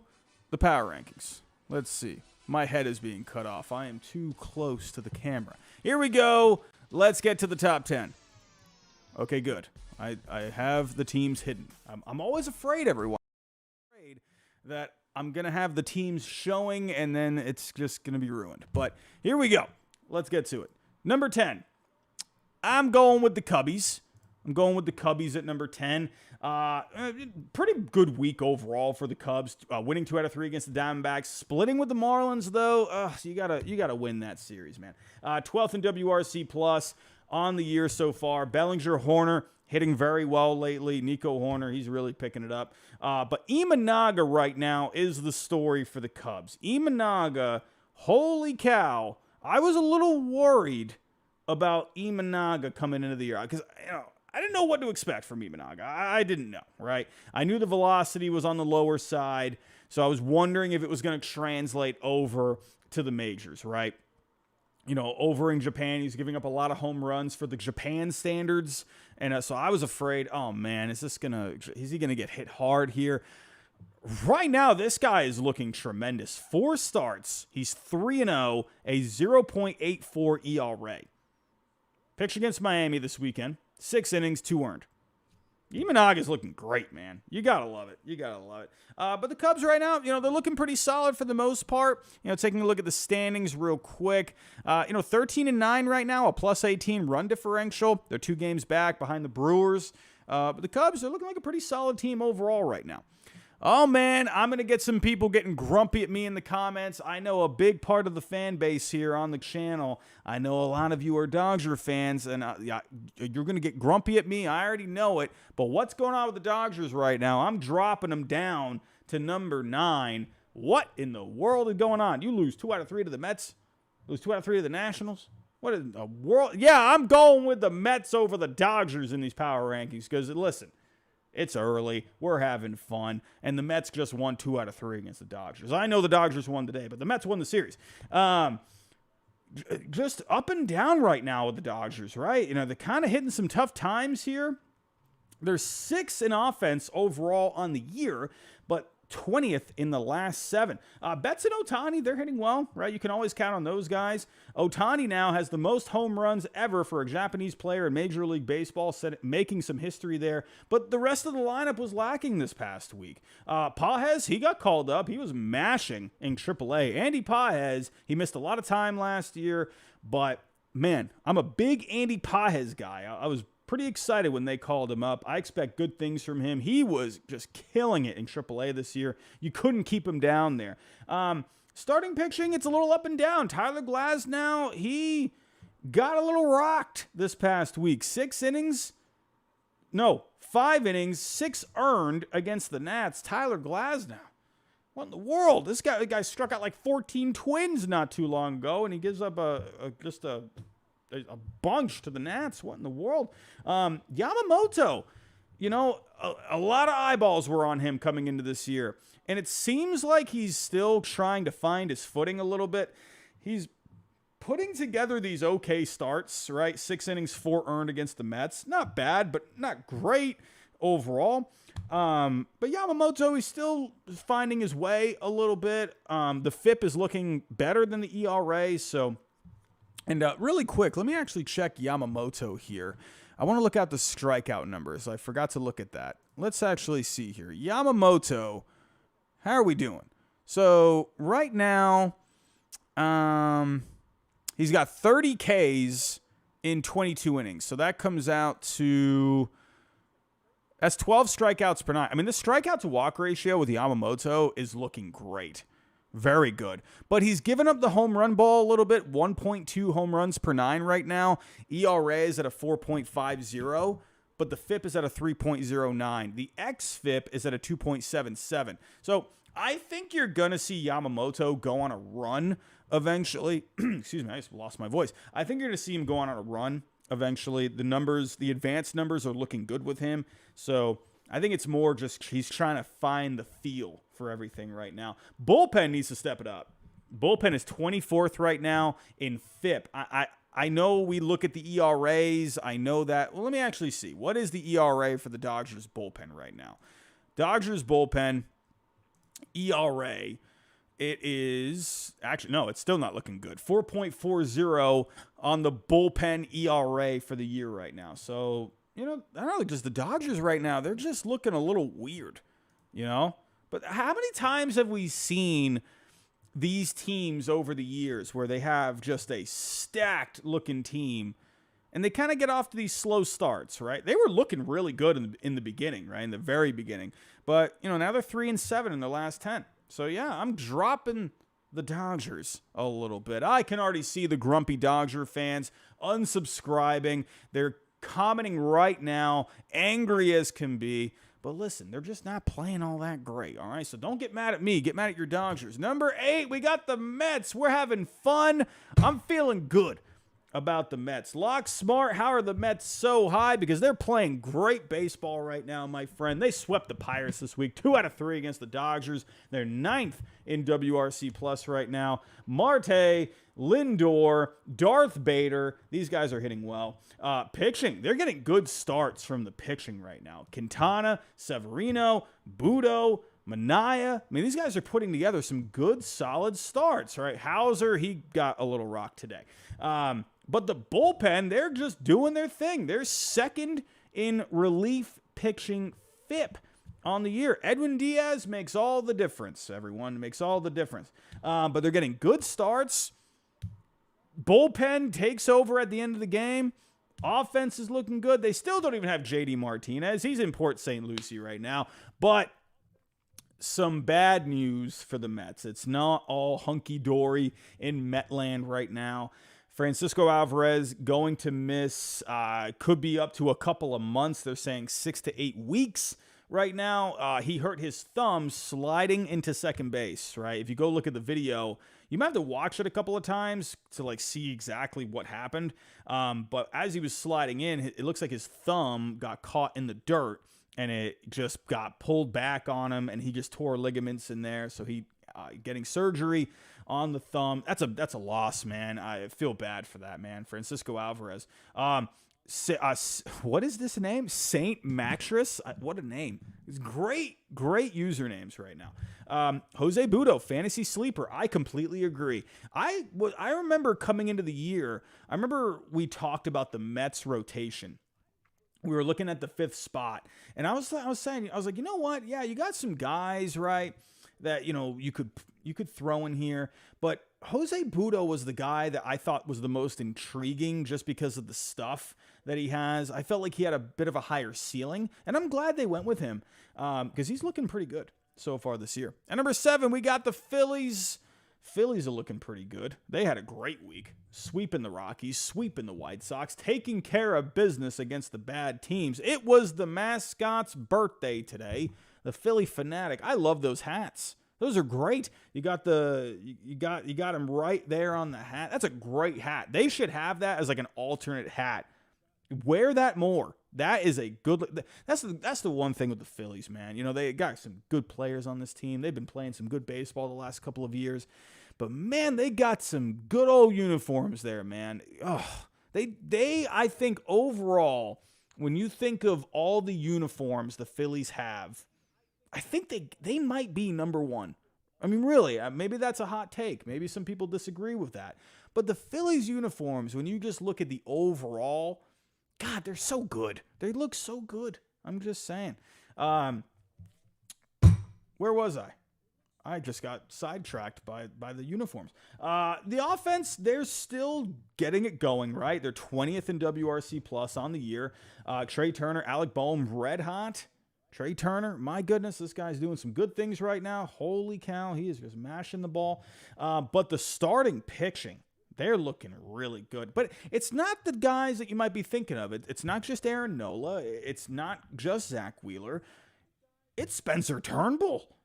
the power rankings. Let's see. My head is being cut off. I am too close to the camera. Here we go. Let's get to the top 10. Okay, good. I have the teams hidden. I'm always afraid, everyone. I'm afraid that I'm going to have the teams showing and then it's just going to be ruined. But here we go. Let's get to it. Number 10. I'm going with the Cubbies. I'm going with the Cubbies at number 10. Pretty good week overall for the Cubs. Winning 2 out of 3 against the Diamondbacks. Splitting with the Marlins, though. So you gotta win that series, man. 12th in WRC plus on the year so far. Bellinger, Horner hitting very well lately. Nico Horner, he's really picking it up. But Imanaga right now is the story for the Cubs. Imanaga holy cow, I was a little worried about Imanaga coming into the year because I didn't know what to expect from Imanaga. I didn't know, right? I knew the velocity was on the lower side, so I was wondering if it was going to translate over to the majors, right? Over in Japan, he's giving up a lot of home runs for the Japan standards, and so I was afraid, oh man, is he going to get hit hard here? Right now, this guy is looking tremendous. 4 starts, he's 3-0, a 0.84 ERA. Pitched against Miami this weekend, 6 innings, 2 earned. Imanaga's looking great, man. You gotta love it. But the Cubs right now, they're looking pretty solid for the most part. Taking a look at the standings real quick. 13-9 right now, a +18 run differential. They're 2 games back behind the Brewers. But the Cubs, they're looking like a pretty solid team overall right now. Oh, man, I'm going to get some people getting grumpy at me in the comments. I know a big part of the fan base here on the channel. I know a lot of you are Dodger fans, and you're going to get grumpy at me. I already know it. But what's going on with the Dodgers right now? I'm dropping them down to number 9. What in the world is going on? You lose 2 out of 3 to the Mets? Lose 2 out of 3 to the Nationals? What in the world? Yeah, I'm going with the Mets over the Dodgers in these power rankings because, listen, it's early. We're having fun. And the Mets just won 2 out of 3 against the Dodgers. I know the Dodgers won today, but the Mets won the series. Just up and down right now with the Dodgers, right? They're kind of hitting some tough times here. They're 6th in offense overall on the year, but 20th in the last 7. Betts and Ohtani, they're hitting well, right? You can always count on those guys. Ohtani now has the most home runs ever for a Japanese player in Major League Baseball, making some history there. But the rest of the lineup was lacking this past week. Pages, he got called up. He was mashing in AAA. Andy Pages, he missed a lot of time last year, but man, I'm a big Andy Pages guy. I was pretty excited when they called him up. I expect good things from him. He was just killing it in AAA this year. You couldn't keep him down there. Starting pitching, it's a little up and down. Tyler Glasnow, he got a little rocked this past week. 5 innings, 6 earned against the Nats. Tyler Glasnow, what in the world? The guy struck out like 14 twins not too long ago, and he gives up just a bunch to the Nats. What in the world? Yamamoto, a lot of eyeballs were on him coming into this year. And it seems like he's still trying to find his footing a little bit. He's putting together these okay starts, right? 6 innings, 4 earned against the Mets. Not bad, but not great overall. But Yamamoto, he's still finding his way a little bit. The FIP is looking better than the ERA, so... And really quick, let me actually check Yamamoto here. I want to look at the strikeout numbers. I forgot to look at that. Let's actually see here. Yamamoto, how are we doing? So right now, he's got 30 Ks in 22 innings. So that comes out to... That's 12 strikeouts per 9. I mean, the strikeout to walk ratio with Yamamoto is looking great. Very good. But he's given up the home run ball a little bit. 1.2 home runs per 9 right now. ERA is at a 4.50, but the FIP is at a 3.09. The xFIP is at a 2.77. So I think you're going to see Yamamoto go on a run eventually. Excuse me, I just lost my voice. I think you're going to see him go on a run eventually. The advanced numbers are looking good with him. So I think it's more just he's trying to find the feel for everything right now. Bullpen needs to step it up. Bullpen is 24th right now in FIP. I know we look at the ERAs. I know that. Well, let me actually see. What is the ERA for the Dodgers bullpen right now? Dodgers bullpen ERA. It is actually, no, it's still not looking good. 4.40 on the bullpen ERA for the year right now. So, I don't know, just the Dodgers right now, they're just looking a little weird, But how many times have we seen these teams over the years where they have just a stacked looking team and they kind of get off to these slow starts, right? They were looking really good in the beginning, right? In the very beginning. But, now they're 3-7 in their last 10. So, yeah, I'm dropping the Dodgers a little bit. I can already see the grumpy Dodger fans unsubscribing. They're commenting right now, angry as can be. But listen, they're just not playing all that great, all right? So don't get mad at me. Get mad at your Dodgers. Number 8, we got the Mets. We're having fun. I'm feeling good about the Mets. Lock Smart, how are the Mets so high? Because they're playing great baseball right now, my friend. They swept the Pirates this week, 2 out of 3 against the Dodgers. They're 9th in WRC Plus right now. Marte, Lindor, Darth Bader, these guys are hitting well. Pitching, they're getting good starts from the pitching right now. Quintana, Severino, Budo, Manaya. I mean, these guys are putting together some good, solid starts, right? Hauser, he got a little rock today. But the bullpen, they're just doing their thing. They're 2nd in relief pitching FIP on the year. Edwin Diaz makes all the difference, everyone. Makes all the difference. But they're getting good starts. Bullpen takes over at the end of the game. Offense is looking good. They still don't even have J.D. Martinez. He's in Port St. Lucie right now. But some bad news for the Mets. It's not all hunky-dory in Metland right now. Francisco Alvarez going to miss, could be up to a couple of months. They're saying 6 to 8 weeks right now. He hurt his thumb sliding into second base, right? If you go look at the video, you might have to watch it a couple of times to like see exactly what happened. But as he was sliding in, it looks like his thumb got caught in the dirt and it just got pulled back on him and he just tore ligaments in there. So he getting surgery on the thumb. That's a loss, man. I feel bad for that, man. Francisco Alvarez. What is this name? Saint Mattress? What a name. It's great usernames right now. Jose Budo, fantasy sleeper. I completely agree. I remember coming into the year, I remember we talked about the Mets rotation. We were looking at the 5th spot, and I was saying, you know what? Yeah, you got some guys, right, that, you know, you could throw in here, but Jose Budo was the guy that I thought was the most intriguing just because of the stuff that he has. I felt like he had a bit of a higher ceiling, and I'm glad they went with him because he's looking pretty good so far this year. At number 7, we got the Phillies. Phillies are looking pretty good. They had a great week, sweeping the Rockies, sweeping the White Sox, taking care of business against the bad teams. It was the mascot's birthday today, the Philly Fanatic. I love those hats. Those are great. You got him right there on the hat. That's a great hat. They should have that as like an alternate hat. Wear that more. That is a good. That's the one thing with the Phillies, man. You know, they got some good players on this team. They've been playing some good baseball the last couple of years, but man, they got some good old uniforms there, man. Oh, they I think overall, when you think of all the uniforms the Phillies have, I think they might be number 1. I mean, really, maybe that's a hot take. Maybe some people disagree with that. But the Phillies uniforms, when you just look at the overall, God, they're so good. They look so good. I'm just saying. Where was I? I just got sidetracked by the uniforms. The offense, they're still getting it going, right? They're 20th in WRC Plus on the year. Trey Turner, Alec Boehm, red hot. Trey Turner, my goodness, this guy's doing some good things right now. Holy cow, he is just mashing the ball. But the starting pitching, they're looking really good. But it's not the guys that you might be thinking of. It's not just Aaron Nola. It's not just Zach Wheeler. It's Spencer Turnbull.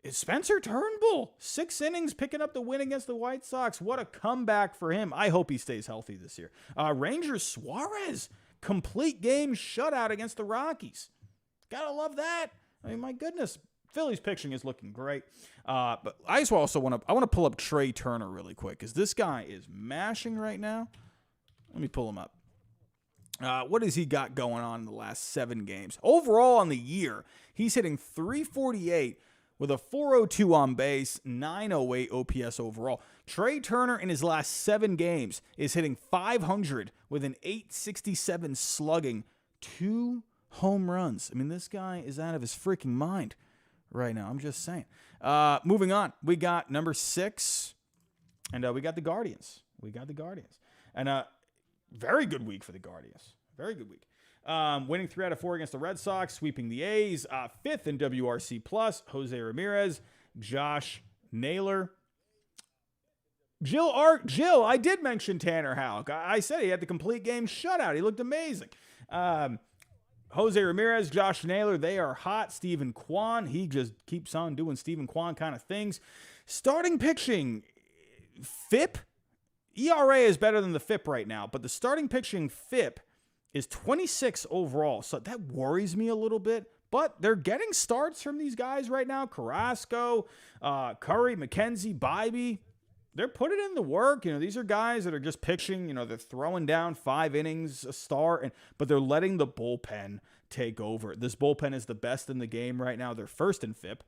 6 innings picking up the win against the White Sox. What a comeback for him. I hope he stays healthy this year. Rangers Suarez, complete game shutout against the Rockies. Gotta love that. I mean, my goodness. Phillies pitching is looking great. But I just also want to pull up Trey Turner really quick because this guy is mashing right now. Let me pull him up. What has he got going on in the last 7 games? Overall on the year, he's hitting .348 with a .402 on base, .908 OPS overall. Trey Turner in his last 7 games is hitting .500 with an .867 slugging, 2 home runs. I mean, this guy is out of his freaking mind right now. I'm just saying. Moving on, we got number 6, and we got the Guardians. And very good week for the Guardians. Very good week. Winning 3 out of 4 against the Red Sox, sweeping the A's. 5th in WRC Plus, Jose Ramirez, Josh Naylor. Jill, I did mention Tanner Houck. I said he had the complete game shutout. He looked amazing. Jose Ramirez, Josh Naylor, they are hot. Stephen Kwan, he just keeps on doing Stephen Kwan kind of things. Starting pitching, FIP, ERA is better than the FIP right now, but the starting pitching FIP is 26 overall, so that worries me a little bit. But they're getting starts from these guys right now. Carrasco, Curry, McKenzie, Bybee. They're putting in the work. These are guys that are just pitching. They're throwing down 5 innings a start, but they're letting the bullpen take over. This bullpen is the best in the game right now. They're first in FIP.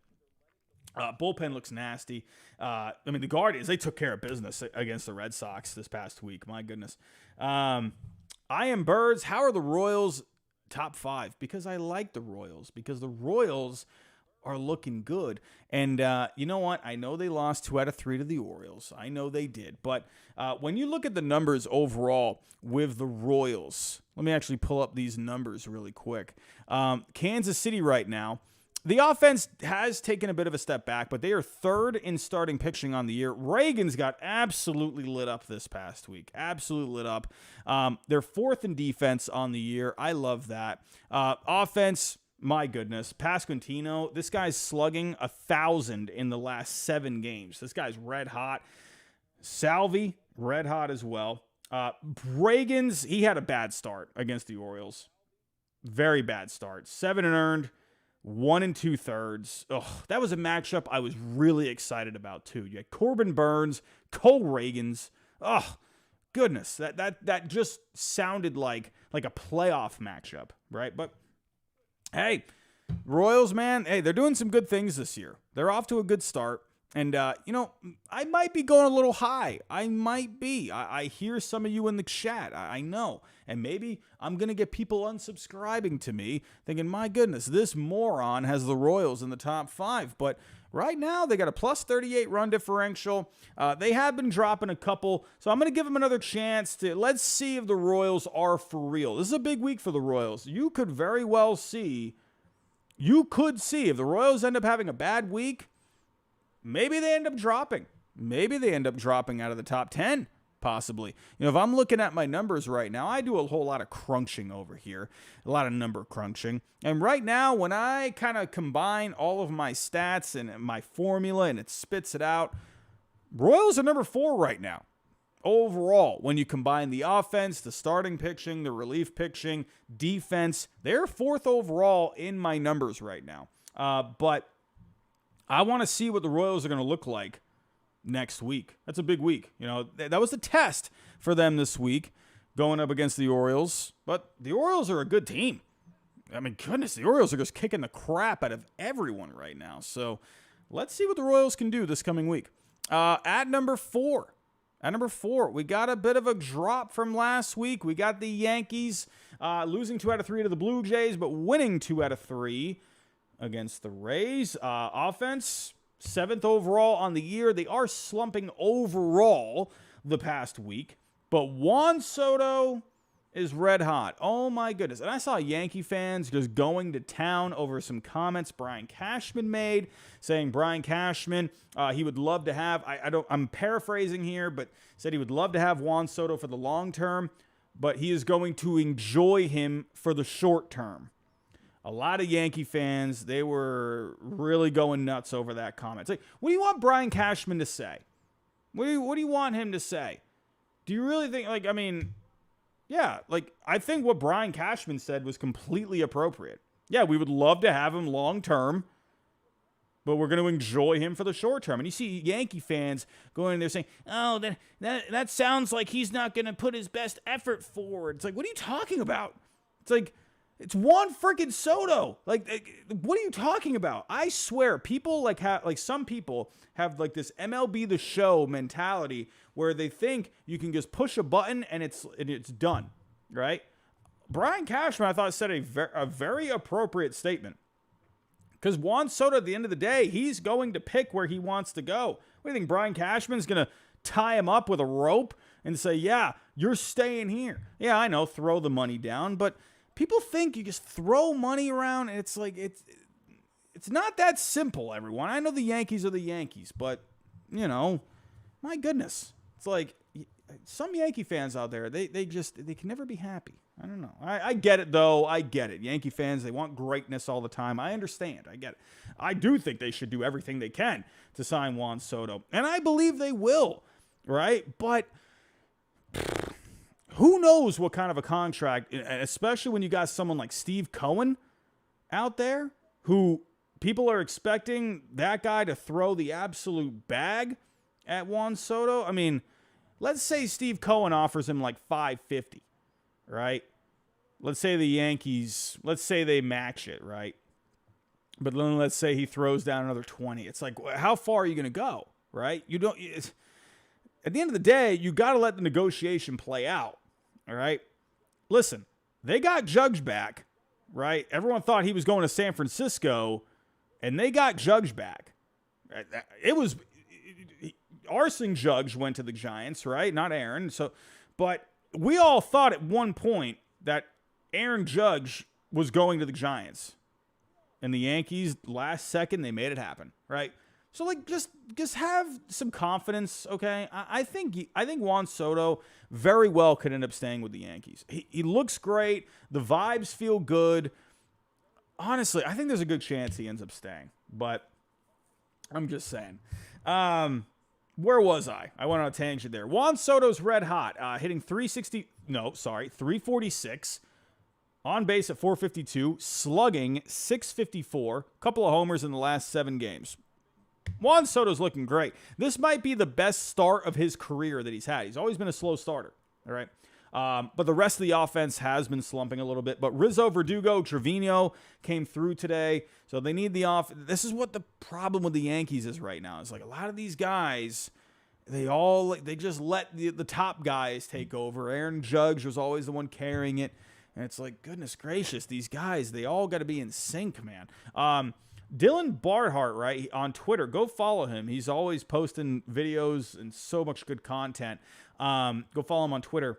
Bullpen looks nasty. The Guardians, they took care of business against the Red Sox this past week. My goodness. I am Birds. How are the Royals? Top 5, because I like the Royals, because the Royals are looking good. And you know what? I know they lost 2 out of 3 to the Orioles. I know they did. But when you look at the numbers overall with the Royals, let me actually pull up these numbers really quick. Kansas City right now, the offense has taken a bit of a step back, but they are 3rd in starting pitching on the year. Reagan's got absolutely lit up this past week. Absolutely lit up. They're 4th in defense on the year. I love that. Offense, my goodness. Pasquantino, this guy's slugging 1,000 in the last 7 games. This guy's red hot. Salvi, red hot as well. Reagan's, he had a bad start against the Orioles. Very bad start. 7 earned. 1 2/3. That was a matchup I was really excited about too. You had Corbin Burns, Cole Reagans. Goodness, that just sounded like a playoff matchup, right? But hey, Royals, man, hey, they're doing some good things this year. They're off to a good start. And, I might be going a little high. I might be. I hear some of you in the chat. I know. And maybe I'm going to get people unsubscribing to me thinking, my goodness, this moron has the Royals in the top 5. But right now, they got a plus 38 run differential. They have been dropping a couple. So I'm going to give them another chance let's see if the Royals are for real. This is a big week for the Royals. You could very well see if the Royals end up having a bad week, maybe they end up dropping. Maybe they end up dropping out of the top 10, possibly. If I'm looking at my numbers right now, I do a whole lot of crunching over here, a lot of number crunching. And right now, when I kind of combine all of my stats and my formula and it spits it out, Royals are number 4 right now. Overall, when you combine the offense, the starting pitching, the relief pitching, defense, they're 4th overall in my numbers right now. But I want to see what the Royals are going to look like next week. That's a big week. That was the test for them this week, going up against the Orioles. But the Orioles are a good team. Goodness, the Orioles are just kicking the crap out of everyone right now. So let's see what the Royals can do this coming week. At number 4, we got a bit of a drop from last week. We got the Yankees losing 2 out of 3 to the Blue Jays, but winning 2 out of 3 against the Rays. Offense, 7th overall on the year. They are slumping overall the past week. But Juan Soto is red hot. Oh, my goodness. And I saw Yankee fans just going to town over some comments Brian Cashman made, saying Brian Cashman, he would love to have, I'm paraphrasing here, but said he would love to have Juan Soto for the long term, but he is going to enjoy him for the short term. A lot of Yankee fans, they were really going nuts over that comment. It's like, what do you want Brian Cashman to say? What do you want him to say? Do you really think, I think what Brian Cashman said was completely appropriate. Yeah, we would love to have him long term, but we're going to enjoy him for the short term. And you see Yankee fans going in there saying, oh, that sounds like he's not going to put his best effort forward. It's like, what are you talking about? It's like, it's Juan freaking Soto. What are you talking about? I swear, people some people have this MLB The Show mentality where they think you can just push a button and it's done, right? Brian Cashman, I thought, said a very appropriate statement. Because Juan Soto, at the end of the day, he's going to pick where he wants to go. What do you think, Brian Cashman's going to tie him up with a rope and say, yeah, you're staying here? Yeah, I know, throw the money down, but people think you just throw money around, and it's not that simple, everyone. I know the Yankees are the Yankees, but, my goodness. It's like, some Yankee fans out there, they can never be happy. I don't know. I get it, though. I get it. Yankee fans, they want greatness all the time. I understand. I get it. I do think they should do everything they can to sign Juan Soto. And I believe they will, right? But who knows what kind of a contract, especially when you got someone like Steve Cohen out there, who people are expecting that guy to throw the absolute bag at Juan Soto. I mean, let's say Steve Cohen offers him like $550, right? Let's say the Yankees, let's say they match it, right? But then let's say he throws down another 20. It's like, how far are you going to go, right? You don't. At the end of the day, you got to let the negotiation play out, all right? Listen, they got Judge back, right? Everyone thought he was going to San Francisco, and they got Judge back. It was Arson Judge went to the Giants, right? Not Aaron. But we all thought at one point that Aaron Judge was going to the Giants. And the Yankees, last second, they made it happen, right? So, like, just have some confidence, okay? I think Juan Soto very well could end up staying with the Yankees. He looks great. The vibes feel good. Honestly, I think there's a good chance he ends up staying. But I'm just saying. Where was I? I went on a tangent there. Juan Soto's red hot, hitting 346, on base at 452, slugging 654, couple of homers in the last 7 games. Juan Soto's looking great. This might be the best start of his career that he's had. He's always been a slow starter, all right? But the rest of the offense has been slumping a little bit. But Rizzo, Verdugo, Trevino came through today. So they need the off. This is what the problem with the Yankees is right now. It's like a lot of these guys, they just let the top guys take over. Aaron Judge was always the one carrying it. And it's like, goodness gracious, these guys, they all got to be in sync, man. Dylan Barhart, right, on Twitter, go follow him. He's always posting videos and so much good content. Go follow him on Twitter.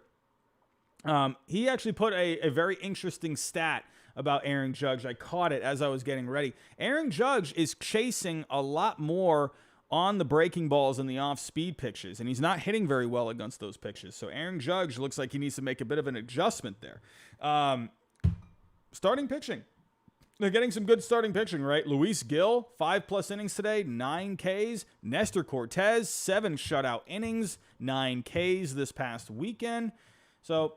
He actually put a very interesting stat about Aaron Judge. I caught it as I was getting ready. Aaron Judge is chasing a lot more on the breaking balls and the off-speed pitches, and he's not hitting very well against those pitches. So Aaron Judge looks like he needs to make a bit of an adjustment there. Starting pitching. They're getting some good starting pitching, right? Luis Gil, 5+ innings today, 9 Ks. Nestor Cortez, 7 shutout innings, 9 Ks this past weekend. So,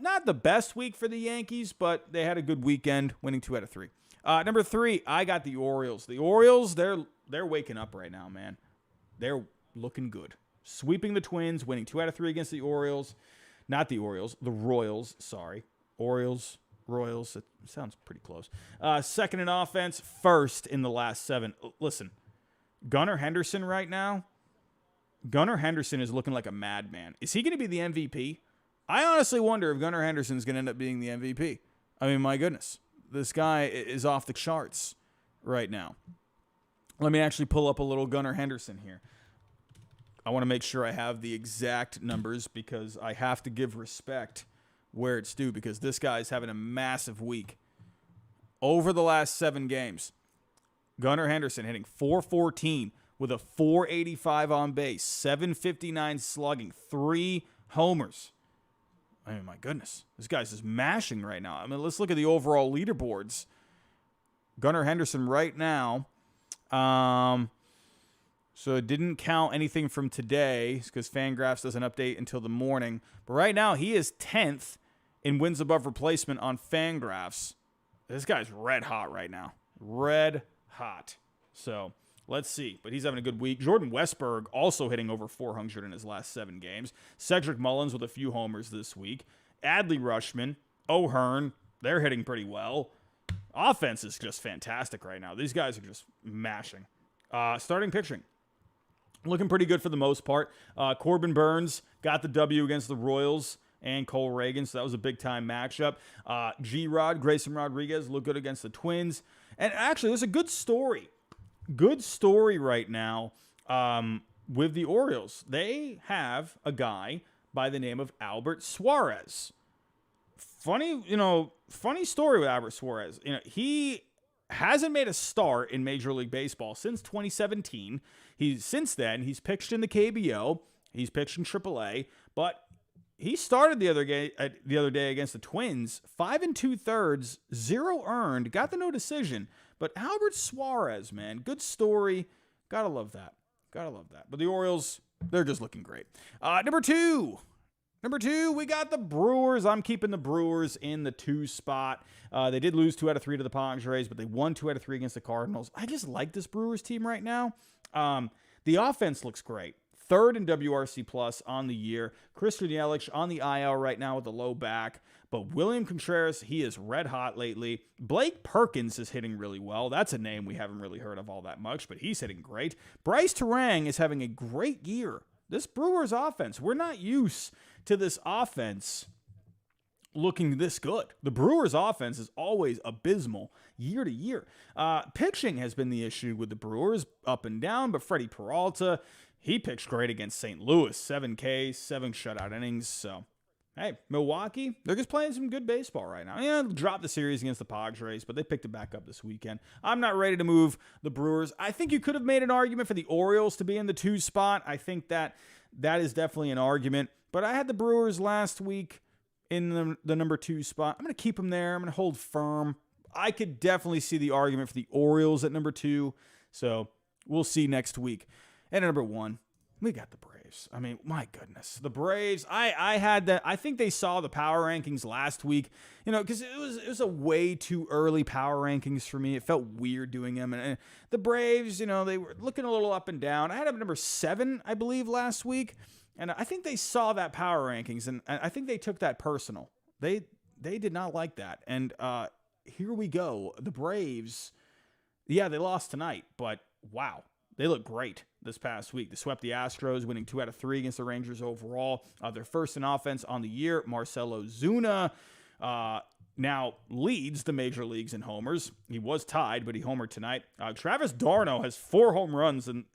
not the best week for the Yankees, but they had a good weekend, winning 2 out of 3. Number 3, I got the Orioles. The Orioles, they're waking up right now, man. They're looking good. Sweeping the Twins, winning 2 out of 3 against the Orioles. Not the Orioles, the Royals, sorry. Orioles, Royals, it sounds pretty close. Second in offense, first in the last 7. Listen, Gunnar Henderson right now, Gunnar Henderson is looking like a madman. Is he going to be the MVP? I honestly wonder if Gunnar Henderson is going to end up being the MVP. I mean, my goodness. This guy is off the charts right now. Let me actually pull up a little Gunnar Henderson here. I want to make sure I have the exact numbers because I have to give respect where it's due because this guy is having a massive week. Over the last 7 games, Gunnar Henderson hitting .414 with a .485 on base, .759 slugging, 3 homers. I mean, my goodness. This guy's just mashing right now. I mean, let's look at the overall leaderboards. Gunnar Henderson right now. So it didn't count anything from today because Fangraphs doesn't update until the morning. But right now, he is 10th in wins above replacement on Fangraphs. This guy's red hot right now. Red hot. So let's see. But he's having a good week. Jordan Westberg also hitting over .400 in his last 7 games. Cedric Mullins with a few homers this week. Adley Rutschman, O'Hearn, they're hitting pretty well. Offense is just fantastic right now. These guys are just mashing. Starting pitching. Looking pretty good for the most part. Corbin Burns got the W against the Royals and Cole Reagan, so that was a big-time matchup. G-Rod, Grayson Rodriguez looked good against the Twins. And actually, there's a good story. Good story right now with the Orioles. They have a guy by the name of Albert Suarez. Funny story with Albert Suarez. He hasn't made a start in Major League Baseball since 2017. Since then, he's pitched in the KBO. He's pitched in AAA, but he started the other day against the Twins, 5 2/3, 0 earned, got the no decision. But Albert Suarez, man, good story. Gotta love that. Gotta love that. But the Orioles, they're just looking great. Number two, we got the Brewers. I'm keeping the Brewers in the 2 spot. They did lose 2 out of 3 to the Padres, but they won 2 out of 3 against the Cardinals. I just like this Brewers team right now. The offense looks great. 3rd in WRC plus on the year. Christian Yelich on the IL right now with a low back. But William Contreras, he is red hot lately. Blake Perkins is hitting really well. That's a name we haven't really heard of all that much, but he's hitting great. Bryce Terang is having a great year. This Brewers offense, we're not used to this offense looking this good. The Brewers offense is always abysmal year to year. Pitching has been the issue with the Brewers, up and down, but Freddie Peralta, he pitched great against St. Louis, 7 Ks, 7 shutout innings. So, hey, Milwaukee, they're just playing some good baseball right now. Yeah, dropped the series against the Padres, but they picked it back up this weekend. I'm not ready to move the Brewers. I think you could have made an argument for the Orioles to be in the 2 spot. I think that is definitely an argument. But I had the Brewers last week in the number 2 spot. I'm going to keep them there. I'm going to hold firm. I could definitely see the argument for the Orioles at number 2. So we'll see next week. And at number 1, we got the Braves. I mean, my goodness. The Braves, I had that. I think they saw the power rankings last week, because it was a way too early power rankings for me. It felt weird doing them. And the Braves, they were looking a little up and down. I had them number 7, I believe, last week. And I think they saw that power rankings, and I think they took that personal. They did not like that. And here we go. The Braves, yeah, they lost tonight, but wow, they look great this past week. They swept the Astros, winning 2 out of 3 against the Rangers overall. Their first in offense on the year. Marcelo Zuna now leads the major leagues in homers. He was tied, but he homered tonight. Travis d'Arnaud has 4 home runs in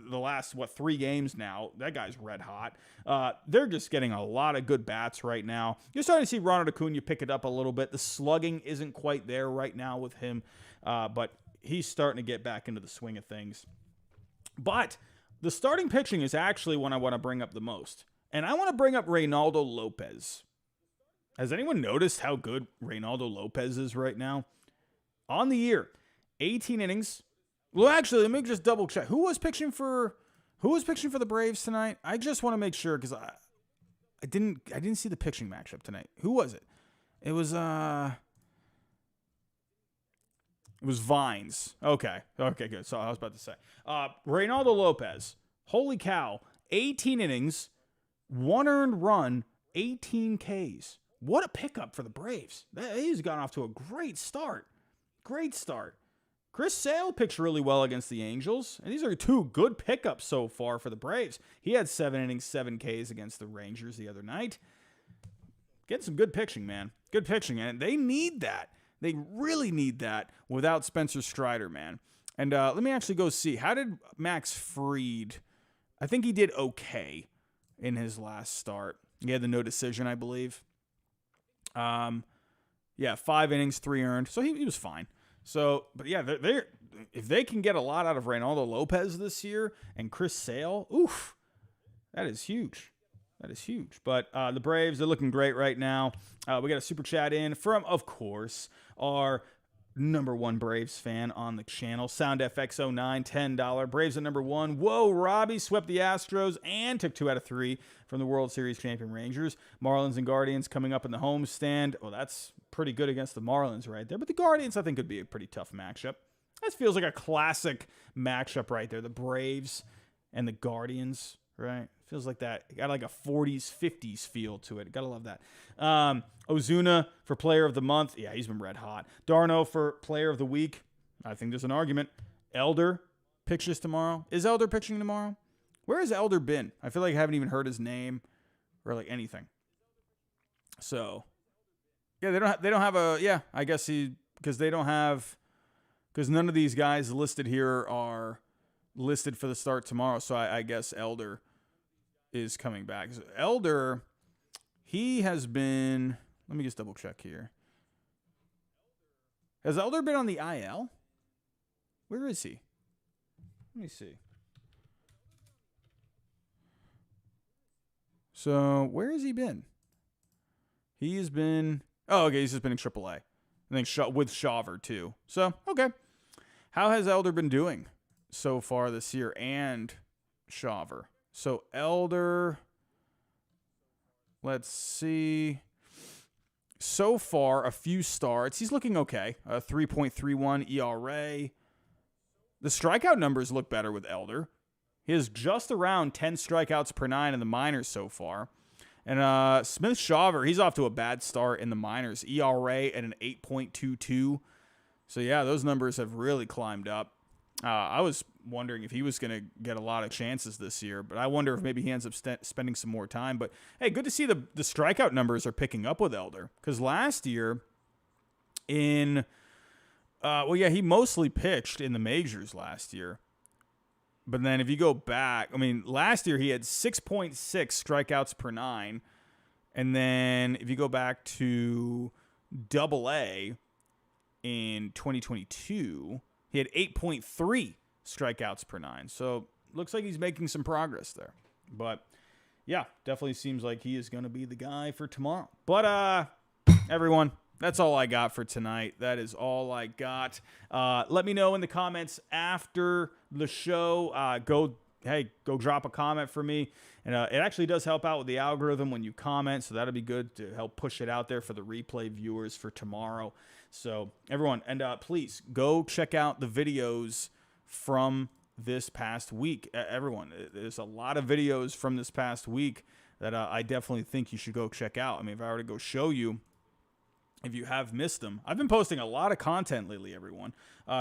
the last, 3 games now. That guy's red hot. They're just getting a lot of good bats right now. You're starting to see Ronald Acuna pick it up a little bit. The slugging isn't quite there right now with him, but he's starting to get back into the swing of things. But the starting pitching is actually one I want to bring up the most. And I want to bring up Reynaldo Lopez. Has anyone noticed how good Reynaldo Lopez is right now? On the year, 18 innings. Well, actually, let me just double check. Who was pitching for the Braves tonight? I just want to make sure, because I didn't see the pitching matchup tonight. Who was it? It was Vines. Okay, good. So I was about to say. Reynaldo Lopez. Holy cow. 18 innings, 1 earned run, 18 Ks. What a pickup for the Braves. He's gotten off to a great start. Great start. Chris Sale pitched really well against the Angels, and these are 2 good pickups so far for the Braves. He had 7 innings, 7 Ks against the Rangers the other night. Getting some good pitching, man. Good pitching, and they need that. They really need that without Spencer Strider, man. And let me actually go see. How did Max Fried? I think he did okay in his last start. He had the no decision, I believe. 5 innings, 3 earned. So he was fine. So, but yeah, they're if they can get a lot out of Reynaldo Lopez this year and Chris Sale, oof, that is huge. That is huge. But the Braves, they're looking great right now. We got a super chat in from, of course, our number 1 Braves fan on the channel, SoundFX09, $10. Braves at number 1. Whoa, Robbie swept the Astros and took 2 out of 3 from the World Series champion Rangers. Marlins and Guardians coming up in the homestand. Well, that's pretty good against the Marlins right there. But the Guardians, I think, could be a pretty tough matchup. That feels like a classic matchup right there. The Braves and the Guardians, right? Feels like that. Got like a 40s, 50s feel to it. Gotta love that. Ozuna for player of the month. Yeah, he's been red hot. d'Arnaud for player of the week. I think there's an argument. Elder pitches tomorrow. Is Elder pitching tomorrow? Where has Elder been? I feel like I haven't even heard his name or like anything. So, yeah, they don't have a, yeah, I guess because none of these guys listed here are listed for the start tomorrow. So I guess Elder is coming back. So Elder, he has been, let me just double check here. Has Elder been on the IL? Where is he? Let me see. So where has he been? He has been... Oh, okay, he's just been in AAA. I think with Shawver, too. So, okay. How has Elder been doing so far this year and Shawver? So, Elder... Let's see. So far, a few starts. He's looking okay. 3.31 ERA. The strikeout numbers look better with Elder. He has just around 10 strikeouts per 9 in the minors so far. And Smith Shawver, he's off to a bad start in the minors. ERA at an 8.22. So, yeah, those numbers have really climbed up. I was wondering if he was going to get a lot of chances this year, but I wonder if maybe he ends up spending some more time. But, hey, good to see the strikeout numbers are picking up with Elder. Because last year he mostly pitched in the majors last year. But then if you go back, last year he had 6.6 strikeouts per 9. And then if you go back to Double-A in 2022, he had 8.3 strikeouts per 9. So looks like he's making some progress there. But, yeah, definitely seems like he is going to be the guy for tomorrow. But, everyone, that's all I got for tonight. That is all I got. Let me know in the comments after the show. Go drop a comment for me. And it actually does help out with the algorithm when you comment, so that'll be good to help push it out there for the replay viewers for tomorrow. So, everyone, and please go check out the videos from this past week. Everyone, there's a lot of videos from this past week that I definitely think you should go check out. If I were to go show you, if you have missed them, I've been posting a lot of content lately, everyone.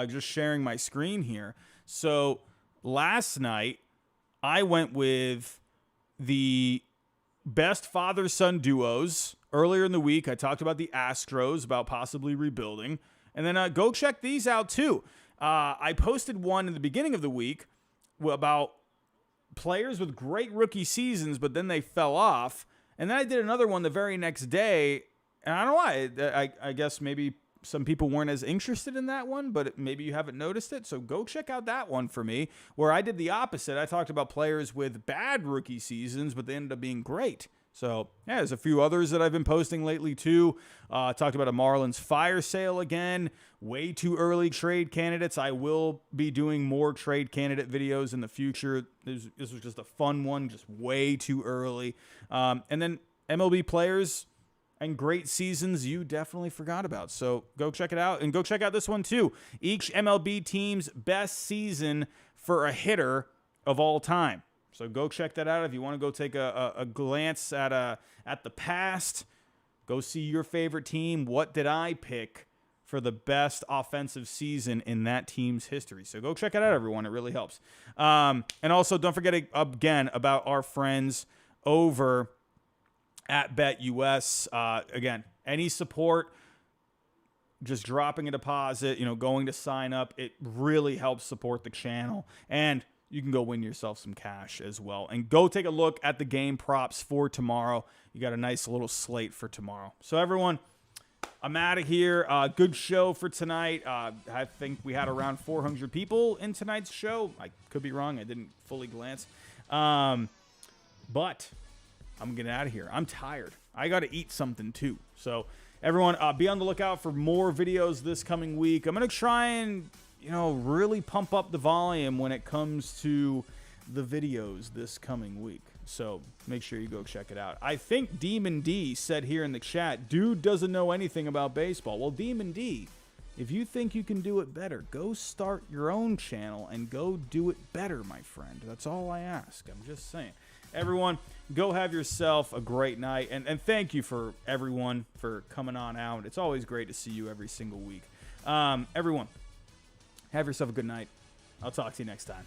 Just sharing my screen here. So, last night, I went with the best father-son duos. Earlier in the week, I talked about the Astros, about possibly rebuilding. And then go check these out, too. I posted one in the beginning of the week about players with great rookie seasons, but then they fell off. And then I did another one the very next day. And I don't know why. I guess maybe some people weren't as interested in that one, but maybe you haven't noticed it. So go check out that one for me, where I did the opposite. I talked about players with bad rookie seasons, but they ended up being great. So, yeah, there's a few others that I've been posting lately, too. Talked about a Marlins fire sale again. Way too early trade candidates. I will be doing more trade candidate videos in the future. This was just a fun one, just way too early. And then MLB players and great seasons you definitely forgot about. So go check it out. And go check out this one, too. Each MLB team's best season for a hitter of all time. So go check that out if you want to go take a glance at the past. Go see your favorite team. What did I pick for the best offensive season in that team's history? So go check it out, everyone. It really helps. And also, don't forget again about our friends over at BetUS. Again, any support, just dropping a deposit, going to sign up, it really helps support the channel. And you can go win yourself some cash as well. And go take a look at the game props for tomorrow. You got a nice little slate for tomorrow. So, everyone, I'm out of here. Good show for tonight. I think we had around 400 people in tonight's show. I could be wrong. I didn't fully glance. But I'm getting out of here. I'm tired. I got to eat something, too. So, everyone, be on the lookout for more videos this coming week. I'm going to try and really pump up the volume when it comes to the videos this coming week. So make sure you go check it out. I think Demon D said here in the chat, dude doesn't know anything about baseball. Well, Demon D, if you think you can do it better, go start your own channel and go do it better, my friend. That's all I ask. I'm just saying. Everyone, go have yourself a great night. And thank you for everyone for coming on out. It's always great to see you every single week. Everyone, have yourself a good night. I'll talk to you next time.